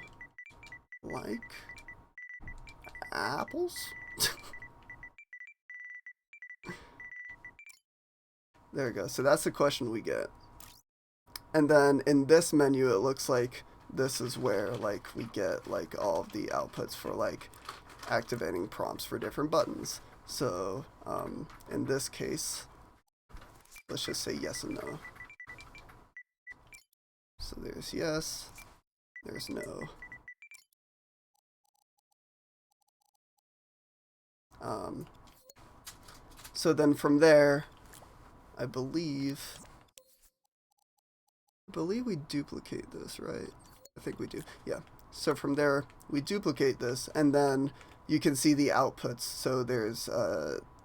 like apples? There we go. So that's the question we get. And then in this menu, it looks like this is where like we get like all of the outputs for like activating prompts for different buttons. So in this case, let's just say yes and no. So there's yes, there's no. So then from there, I believe we duplicate this, right? I think we do. Yeah. So from there, we duplicate this, and then you can see the outputs. So there's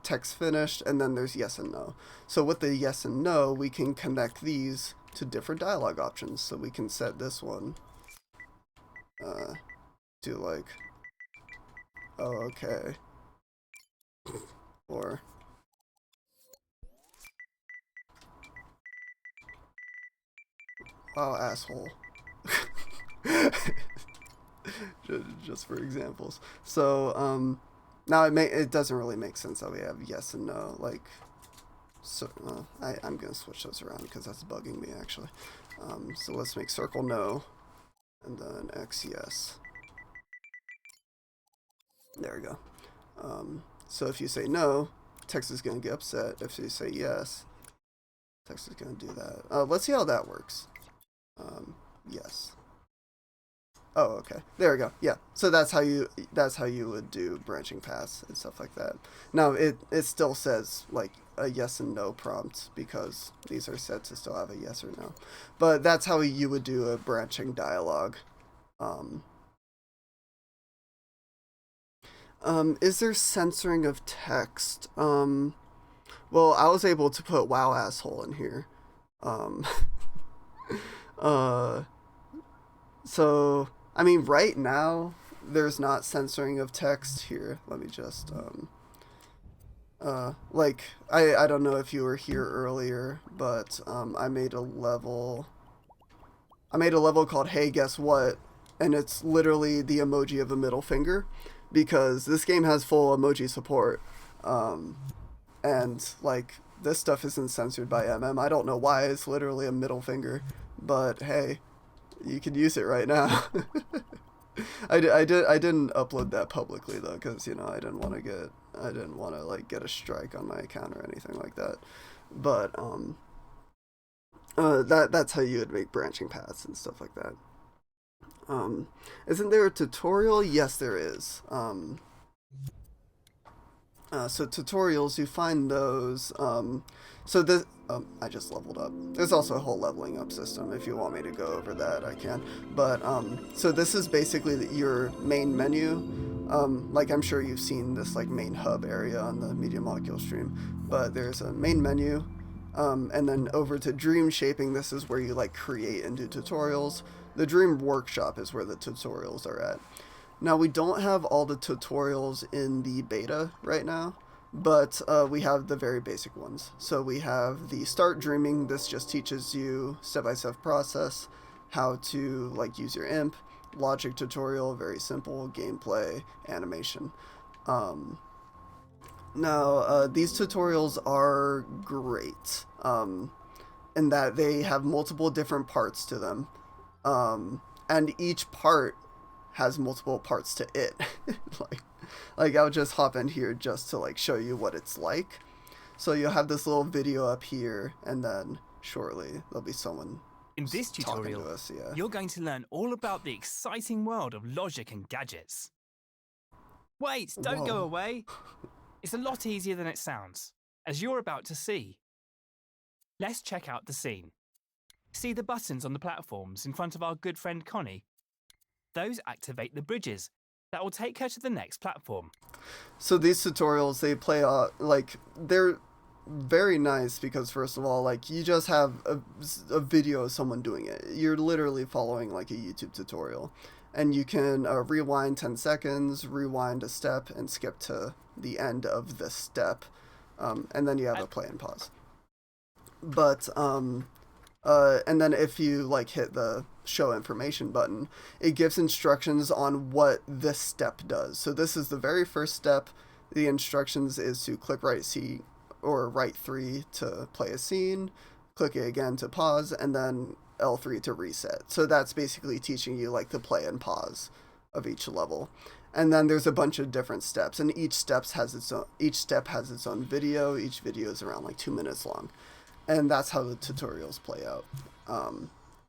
text finished, and then there's yes and no. So with the yes and no, we can connect these to different dialogue options. So we can set this one to like, oh, okay. Or oh, asshole. just for examples. So now it doesn't really make sense that we have yes and no. Like, so I'm gonna switch those around because that's bugging me actually. So let's make circle no, and then X yes. There we go. So if you say no, text is gonna get upset. If you say yes, text is gonna do that. Let's see how that works. Yes. Oh, okay. There we go. Yeah. So that's how you would do branching paths and stuff like that. Now it still says like a yes and no prompt because these are set to still have a yes or no. But that's how you would do a branching dialogue. Is there censoring of text? Well, I was able to put wow asshole in here. So I mean, right now there's not censoring of text here. Let me just like I don't know if you were here earlier, but I made a level called Hey Guess What, and it's literally the emoji of a middle finger because this game has full emoji support. And like this stuff isn't censored by I don't know why. It's literally a middle finger, but hey, you can use it right now. I didn't upload that publicly though, because I didn't want to like get a strike on my account or anything like that. But that's how you would make branching paths and stuff like that. Isn't there a tutorial? Yes, there is. So tutorials, you find those. So this, I just leveled up. There's also a whole leveling up system. If you want me to go over that, I can. But so this is basically your main menu. Like I'm sure you've seen this like main hub area on the Media Molecule stream. But there's a main menu, and then over to Dream Shaping. This is where you like create and do tutorials. The Dream Workshop is where the tutorials are at. Now, we don't have all the tutorials in the beta right now, but we have the very basic ones. So we have the Start Dreaming. This just teaches you step-by-step process, how to like use your imp. Logic tutorial, very simple, gameplay, animation. Now, these tutorials are great. in that they have multiple different parts to them, and each part has multiple parts to it. like I'll just hop in here just to like show you what it's like. So you'll have this little video up here, and then shortly there'll be someone in this tutorial talking to us. Yeah. You're going to learn all about the exciting world of logic and gadgets. Wait, don't go away. It's a lot easier than it sounds, as you're about to see. Let's check out the scene. See the buttons on the platforms in front of our good friend Connie? Those activate the bridges that will take her to the next platform. So these tutorials, they play like they're very nice because first of all, like you just have a video of someone doing it. You're literally following like a YouTube tutorial, and you can rewind 10 seconds, rewind a step, and skip to the end of the step, and then you have a play and pause. But and then if you like hit the show information button, it gives instructions on what this step does. So this is the very first step. The instructions is to click right C or right 3 to play a scene, click it again to pause, and then L3 to reset. So that's basically teaching you like the play and pause of each level. And then there's a bunch of different steps, and each step has its own video. Each video is around like 2 minutes long. And that's how the tutorials play out.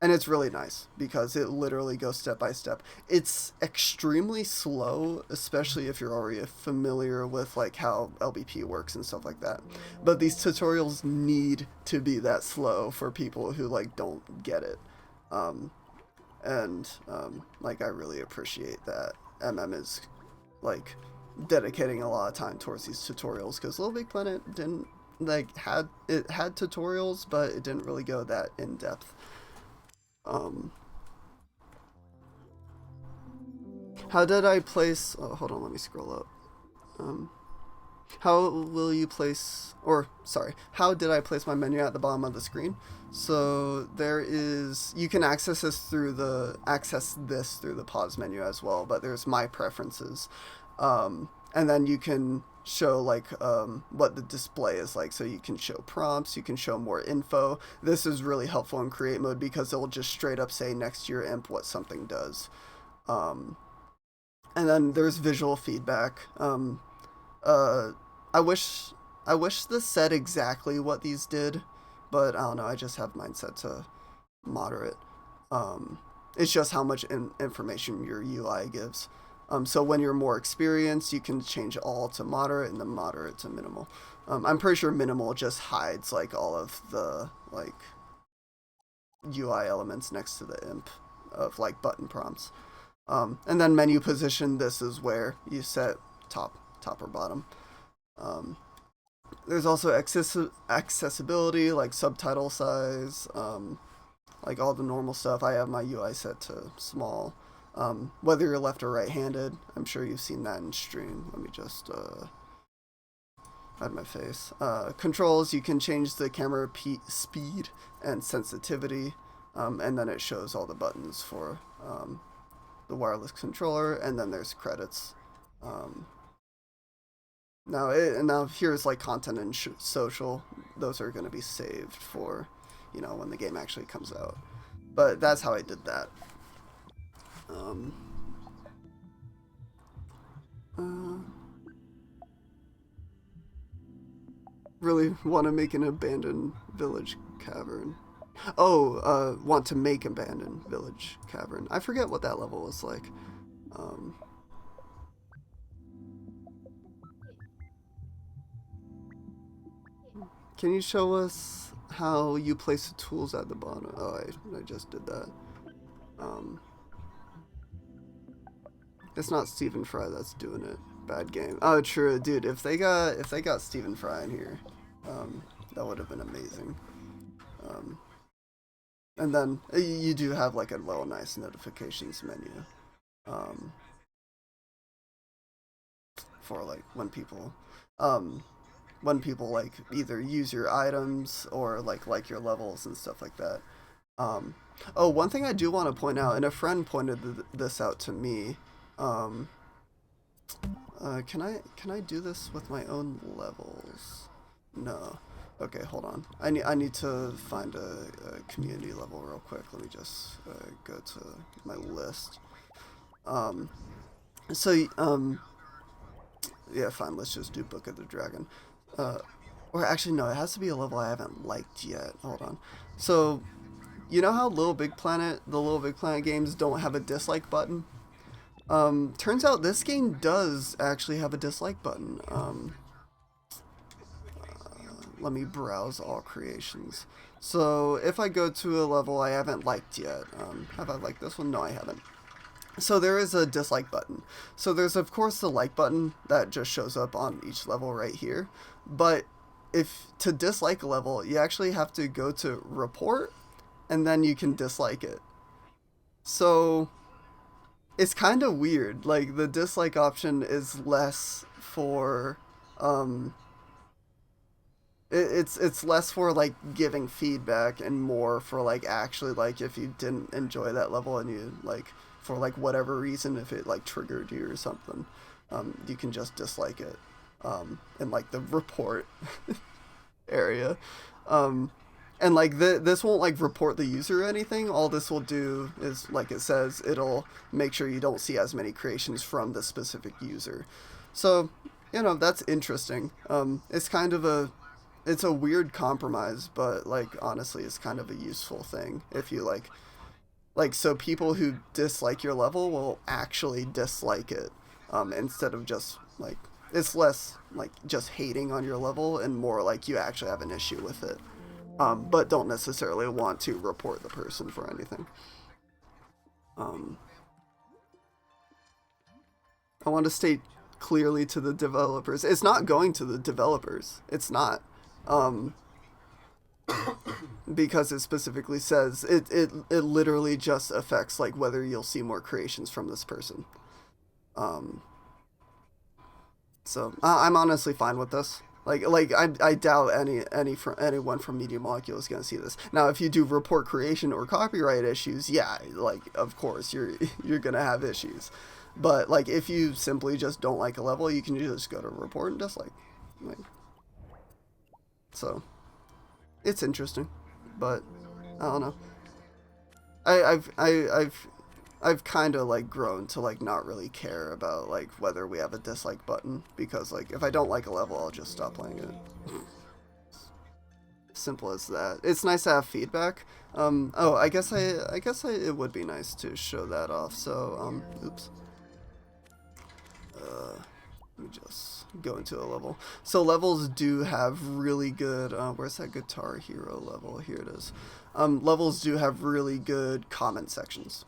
And it's really nice because it literally goes step by step. It's extremely slow, especially if you're already familiar with like how LBP works and stuff like that. But these tutorials need to be that slow for people who like don't get it. Like I really appreciate that is like dedicating a lot of time towards these tutorials, because Little Big Planet didn't like had tutorials, but it didn't really go that in depth. How did I place? Oh, hold on, let me scroll up. How did I place my menu at the bottom of the screen? So there is, you can access this through the pause menu as well, but there's my preferences, and then you can show like what the display is like. So you can show prompts, you can show more info. This is really helpful in create mode because it'll just straight up say next to your imp what something does. And then there's visual feedback. I wish this said exactly what these did, but I don't know, I just have mine set to moderate. It's just how much information your UI gives. So when you're more experienced, you can change all to moderate and then moderate to minimal. I'm pretty sure minimal just hides like all of the like UI elements next to the imp of like button prompts. And then menu position, this is where you set top or bottom. There's also accessibility, like subtitle size, like all the normal stuff. I have my UI set to small. Whether you're left or right-handed, I'm sure you've seen that in stream. Let me just hide my face. Controls, you can change the camera speed and sensitivity, and then it shows all the buttons for the wireless controller, and then there's credits. Now here's like content and social. Those are going to be saved for, when the game actually comes out. But that's how I did that. Really want to make an abandoned village cavern. Want to make abandoned village cavern. I forget what that level was like. Can you show us how you place the tools at the bottom? Oh, I just did that. It's not Stephen Fry that's doing it. Bad game. Oh, true, dude. If they got Stephen Fry in here, that would have been amazing. And then you do have like a little nice notifications menu, for like when people like either use your items or like your levels and stuff like that. One thing I do want to point out, and a friend pointed this out to me. Can I do this with my own levels? No. Okay, hold on. I need to find a community level real quick. Let me just go to my list. So yeah, fine. Let's just do Book of the Dragon. Or actually, no. It has to be a level I haven't liked yet. Hold on. So, you know how the Little Big Planet games don't have a dislike button? Turns out this game does actually have a dislike button. Let me browse all creations. So if I go to a level I haven't liked yet, have I liked this one? No, I haven't. So there is a dislike button. So there's of course the like button that just shows up on each level right here. But if to dislike a level, you actually have to go to report and then you can dislike it. So it's kind of weird. Like the dislike option is less for it's less for like giving feedback and more for like actually like if you didn't enjoy that level and you like for like whatever reason if it like triggered you or something, you can just dislike it in like the report area. And like this won't like report the user or anything. All this will do is like it says it'll make sure you don't see as many creations from the specific user. So you know that's interesting. It's kind of it's a weird compromise, but like honestly, it's kind of a useful thing if you like so people who dislike your level will actually dislike it instead of just like it's less like just hating on your level and more like you actually have an issue with it, but don't necessarily want to report the person for anything. I want to state clearly to the developers, it's not going to the developers. It's not. Um, because it specifically says it literally just affects like whether you'll see more creations from this person. Um, so I'm honestly fine with this. Like I doubt anyone from Media Molecule is gonna see this. Now, if you do report creation or copyright issues, yeah, like of course you're gonna have issues. But like if you simply just don't like a level, you can just go to report and dislike. Like so, it's interesting, but I don't know. I've kind of like grown to like not really care about like whether we have a dislike button because like if I don't like a level, I'll just stop playing it. Simple as that. It's nice to have feedback. Oh, I guess it would be nice to show that off. So oops. Let me just go into a level. So levels do have really good, where's that Guitar Hero level? Here it is. Levels do have really good comment sections.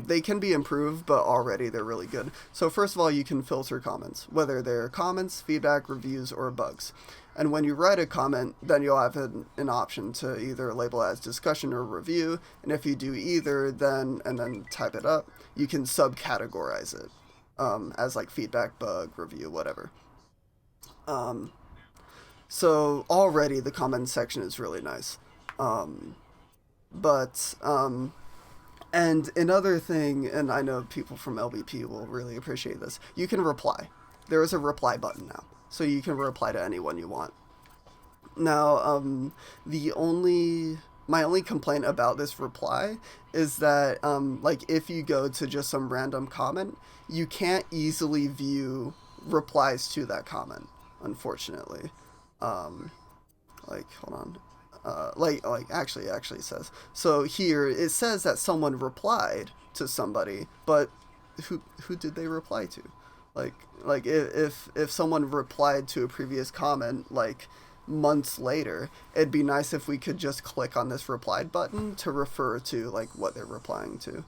They can be improved, but already they're really good. So first of all, you can filter comments, whether they're comments, feedback, reviews, or bugs. And when you write a comment, then you'll have an option to either label as discussion or review. And if you do either, then type it up, you can subcategorize it. As like feedback, bug, review, whatever. So already the comment section is really nice. But and another thing, and I know people from LBP will really appreciate this, you can reply. There is a reply button now. So you can reply to anyone you want. Now, my only complaint about this reply is that, like, if you go to just some random comment, you can't easily view replies to that comment, unfortunately. Like, hold on. Actually says. So here, it says that someone replied to somebody, but who did they reply to? Like if someone replied to a previous comment, like, months later, it'd be nice if we could just click on this replied button to refer to like what they're replying to,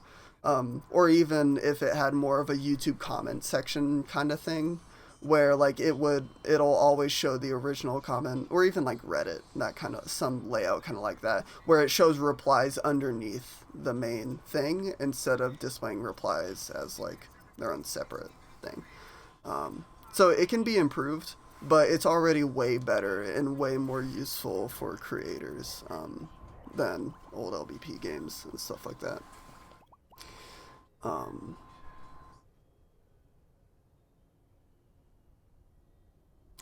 or even if it had more of a YouTube comment section kind of thing where like it'll always show the original comment, or even like Reddit, that kind of some layout kind of like that where it shows replies underneath the main thing instead of displaying replies as like their own separate thing. So it can be improved, but it's already way better and way more useful for creators than old LBP games and stuff like that.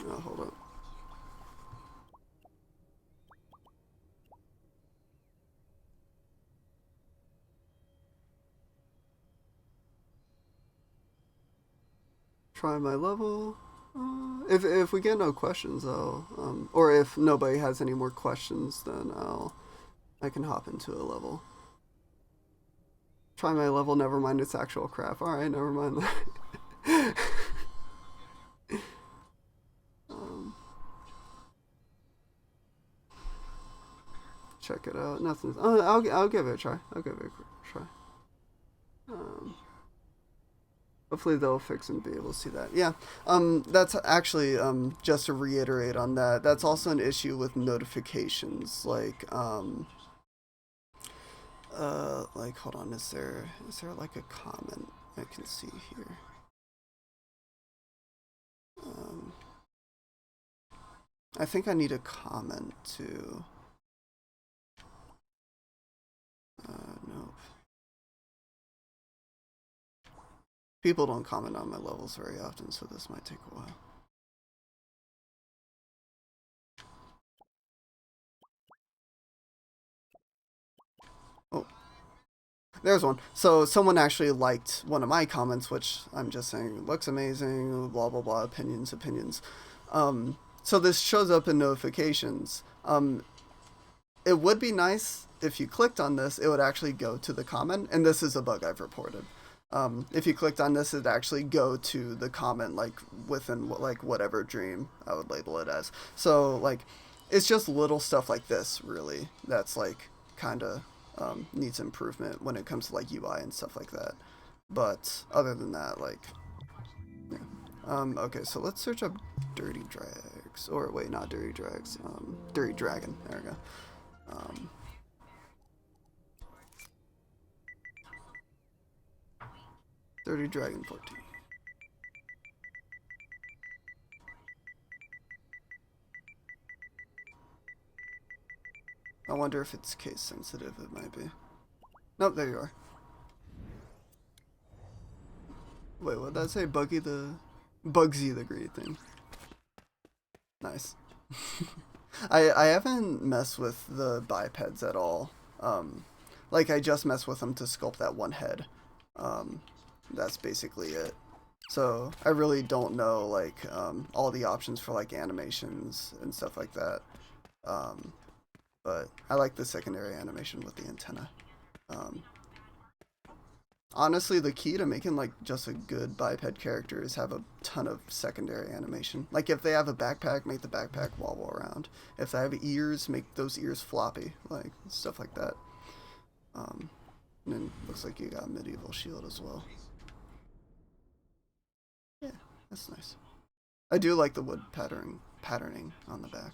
Oh, hold on. try my level. If we get no questions, or if nobody has any more questions, then I can hop into a level. Try my level, never mind its actual crap. Alright, never mind that. Check it out. Nothing. Oh, I'll give it a try. I'll give it a try. Hopefully they'll fix and be able to see that. Yeah. That's actually just to reiterate on that. That's also an issue with notifications. Like hold on. Is there like a comment I can see here? I think I need a comment too. Nope. People don't comment on my levels very often, so this might take a while. Oh. There's one. So someone actually liked one of my comments, which I'm just saying looks amazing, blah blah blah, opinions. So this shows up in notifications. It would be nice if you clicked on this, it would actually go to the comment, and this is a bug I've reported. If you clicked on this, it'd actually go to the comment, like within like whatever dream I would label it as. So like, it's just little stuff like this really that's like kind of needs improvement when it comes to like UI and stuff like that. But other than that, like, yeah. Okay, so let's search up Dirty Drags, or wait, not Dirty Drags, Dirty Dragon. There we go. Dirty Dragon 14. I wonder if it's case sensitive. It might be. Nope, there you are. Wait, what did that say? Bugsy the Great thing. Nice. I haven't messed with the bipeds at all. Like I just messed with them to sculpt that one head. That's basically it. So I really don't know like all the options for like animations and stuff like that. But I like the secondary animation with the antenna. Honestly, the key to making like just a good biped character is have a ton of secondary animation. Like if they have a backpack, make the backpack wobble around. If they have ears, make those ears floppy, like stuff like that. And then looks like you got medieval shield as well. Yeah, that's nice. I do like the wood patterning on the back.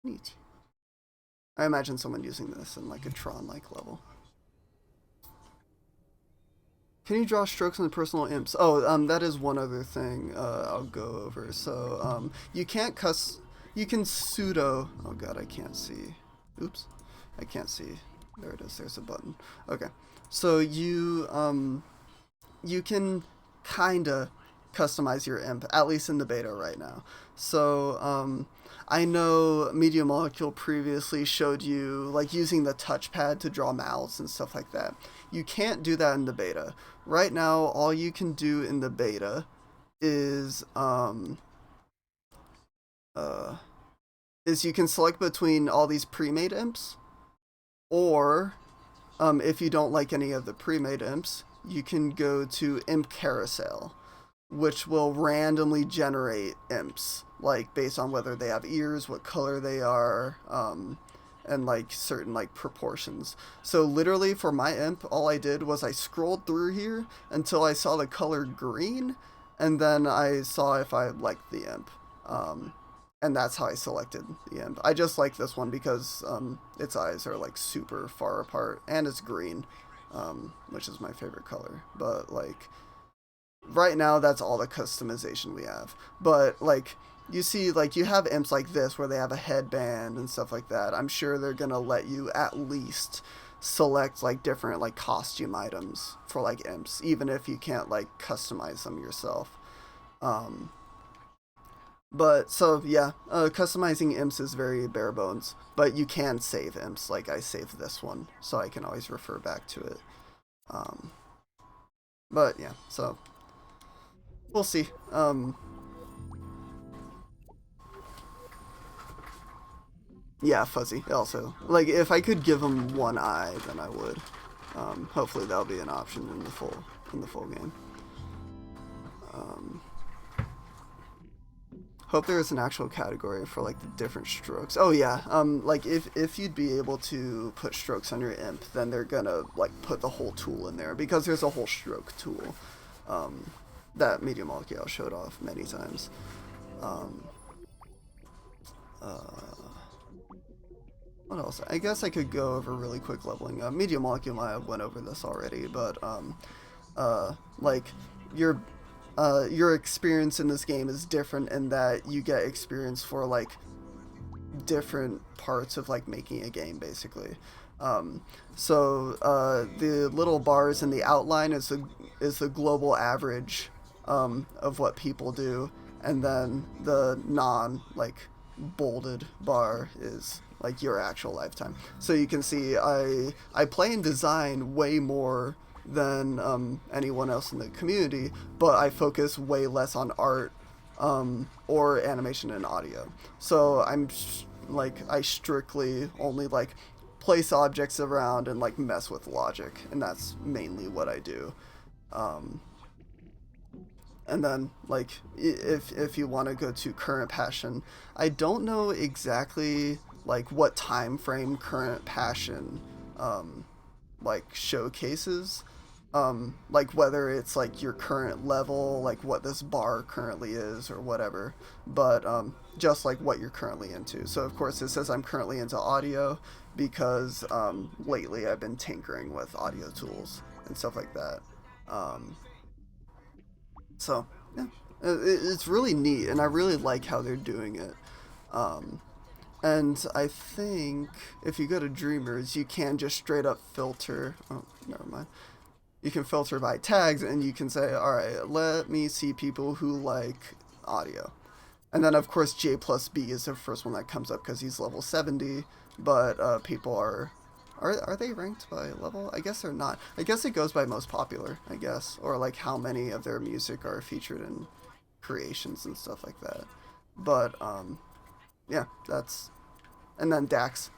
Neat. I imagine someone using this in like a Tron-like level. Can you draw strokes on the personal imps? Oh, that is one other thing I'll go over. So, you can pseudo, oh god, I can't see. Oops, I can't see. There it is, there's a button. Okay, so you can kinda customize your imp, at least in the beta right now. So, I know Media Molecule previously showed you like using the touchpad to draw mouths and stuff like that. You can't do that in the beta. Right now, all you can do in the beta is you can select between all these pre-made imps, or if you don't like any of the pre-made imps, you can go to Imp Carousel, which will randomly generate imps, like based on whether they have ears, what color they are, and like certain like proportions. So literally for my imp, all I did was I scrolled through here until I saw the color green, and then I saw if I liked the imp. And that's how I selected the imp. I just like this one because its eyes are like super far apart, and it's green, which is my favorite color. But like right now, that's all the customization we have. But like you see, like you have imps like this where they have a headband and stuff like that. I'm sure they're gonna let you at least select like different like costume items for like imps, even if you can't like customize them yourself. But so yeah, customizing imps is very bare bones, but you can save imps. Like I saved this one, so I can always refer back to it. But yeah, so we'll see. Yeah, fuzzy. Also, like, if I could give him one eye, then I would. Hopefully that'll be an option in the full game. Hope there is an actual category for like the different strokes. Oh yeah, like if you'd be able to put strokes on your imp, then they're gonna like put the whole tool in there, because there's a whole stroke tool that Media Molecule showed off many times. What else? I guess I could go over really quick leveling. Media Molecule, I went over this already, but like your experience in this game is different in that you get experience for like different parts of like making a game, basically. So the little bars in the outline is the global average of what people do, and then the non like bolded bar is like your actual lifetime. So you can see I play and design way more than anyone else in the community, but I focus way less on art or animation and audio. So I'm like I strictly only like place objects around and like mess with logic, and that's mainly what I do. And then like if you want to go to current passion, I don't know exactly like what time frame current passion like showcases, like whether it's like your current level, like what this bar currently is or whatever, but just like what you're currently into. So of course it says I'm currently into audio because lately I've been tinkering with audio tools and stuff like that. So yeah, it's really neat, and I really like how they're doing it. And I think if you go to Dreamers, you can just straight up filter. Oh, never mind. You can filter by tags, and you can say, all right, let me see people who like audio. And then, of course, J plus B is the first one that comes up because he's level 70, but people are they ranked by level? I guess they're not. I guess it goes by most popular, I guess, or like how many of their music are featured in creations and stuff like that. But, yeah, that's... And then Dax.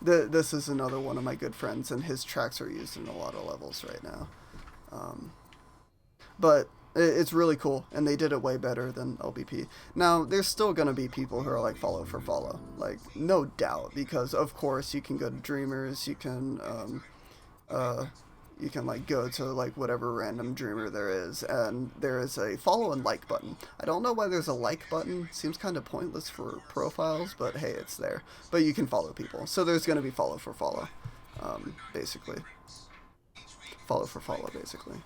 This is another one of my good friends, and his tracks are used in a lot of levels right now. But it's really cool, and they did it way better than LBP. Now, there's still going to be people who are like follow for follow, like no doubt, because of course you can go to Dreamers, you can like go to like whatever random Dreamer there is, and there is a follow and like button. I don't know why there's a like button. Seems kind of pointless for profiles, but hey, it's there. But you can follow people, so there's going to be follow for follow, basically. Follow for follow, basically.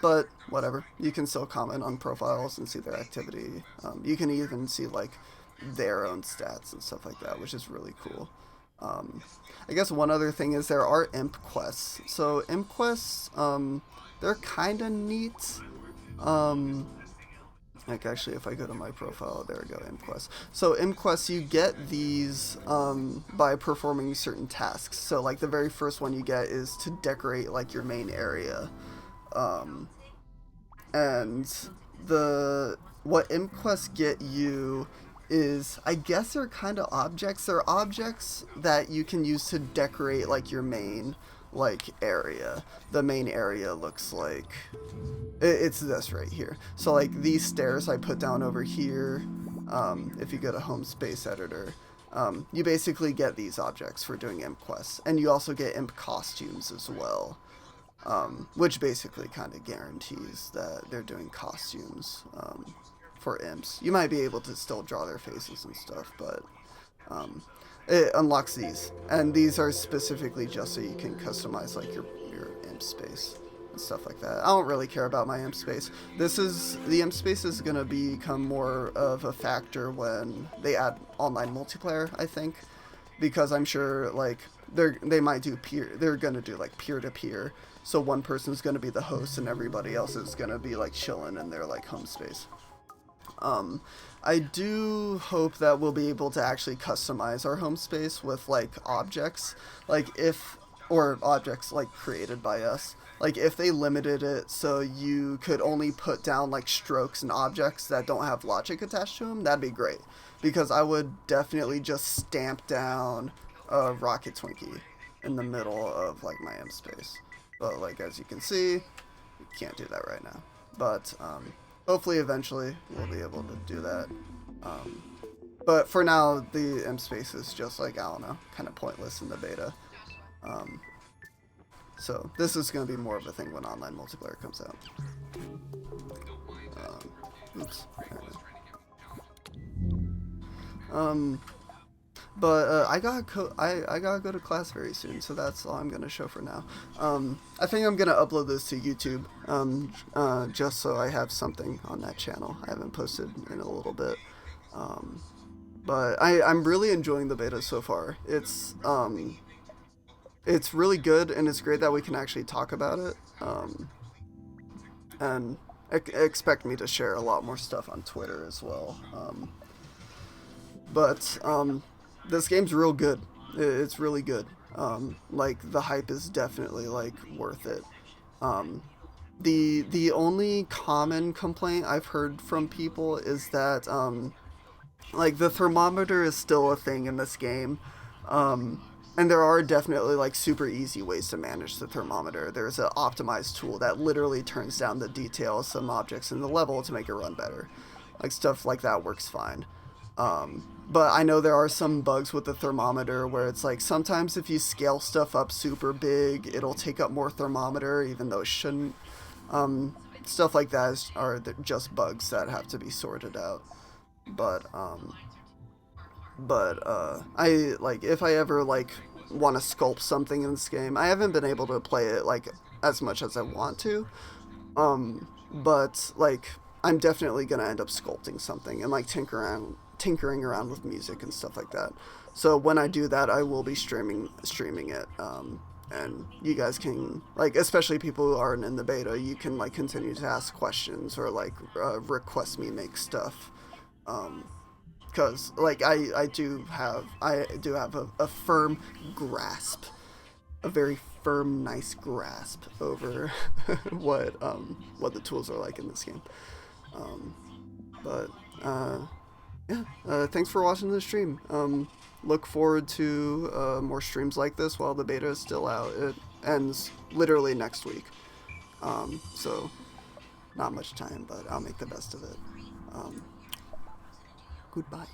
But whatever. You can still comment on profiles and see their activity. You can even see like their own stats and stuff like that, which is really cool. I guess one other thing is there are imp quests. So imp quests, they're kind of neat. Like actually, if I go to my profile, there we go, imp quests. So imp quests, you get these by performing certain tasks. So like the very first one you get is to decorate like your main area. And what imp quests get you is, I guess they're kind of objects. They're objects that you can use to decorate like your main like area. The main area looks like it's this right here. So like these stairs I put down over here, if you go to home space editor, you basically get these objects for doing imp quests, and you also get imp costumes as well. Which basically kind of guarantees that they're doing costumes for imps. You might be able to still draw their faces and stuff, but it unlocks these, and these are specifically just so you can customize like your imp space and stuff like that. I don't really care about my imp space. The imp space is gonna become more of a factor when they add online multiplayer, I think, because I'm sure like they might do they're gonna do like peer-to-peer. So one person's going to be the host and everybody else is going to be like chilling in their like home space. I do hope that we'll be able to actually customize our home space with like objects. Like if or objects like created by us. Like if they limited it so you could only put down like strokes and objects that don't have logic attached to them, that'd be great. Because I would definitely just stamp down a rocket Twinkie in the middle of like my M space. But like as you can see, we can't do that right now. But hopefully eventually we'll be able to do that. But for now, the M space is just like, I don't know, kind of pointless in the beta. So this is going to be more of a thing when online multiplayer comes out. Oops. But I gotta go to class very soon, so that's all I'm gonna show for now. I think I'm gonna upload this to YouTube, just so I have something on that channel. I haven't posted in a little bit. But I'm really enjoying the beta so far. It's really good, and it's great that we can actually talk about it. And expect me to share a lot more stuff on Twitter as well. But this game's real good. It's really good. Like the hype is definitely like worth it. The only common complaint I've heard from people is that like the thermometer is still a thing in this game. And there are definitely like super easy ways to manage the thermometer. There's an optimized tool that literally turns down the detail of some objects in the level to make it run better. Like stuff like that works fine. But I know there are some bugs with the thermometer where it's like sometimes if you scale stuff up super big, it'll take up more thermometer even though it shouldn't. Stuff like that are just bugs that have to be sorted out. But I like if I ever like want to sculpt something in this game, I haven't been able to play it like as much as I want to. But like I'm definitely gonna end up sculpting something and like tinkering around with music and stuff like that. So when I do that, I will be streaming it. And you guys can like, especially people who aren't in the beta, you can like continue to ask questions or like request me make stuff. Because like I do have a firm grasp, a very firm, nice grasp over what the tools are like in this game. Yeah, thanks for watching the stream. Look forward to more streams like this while the beta is still out. It ends literally next week, so not much time, but I'll make the best of it. Goodbye.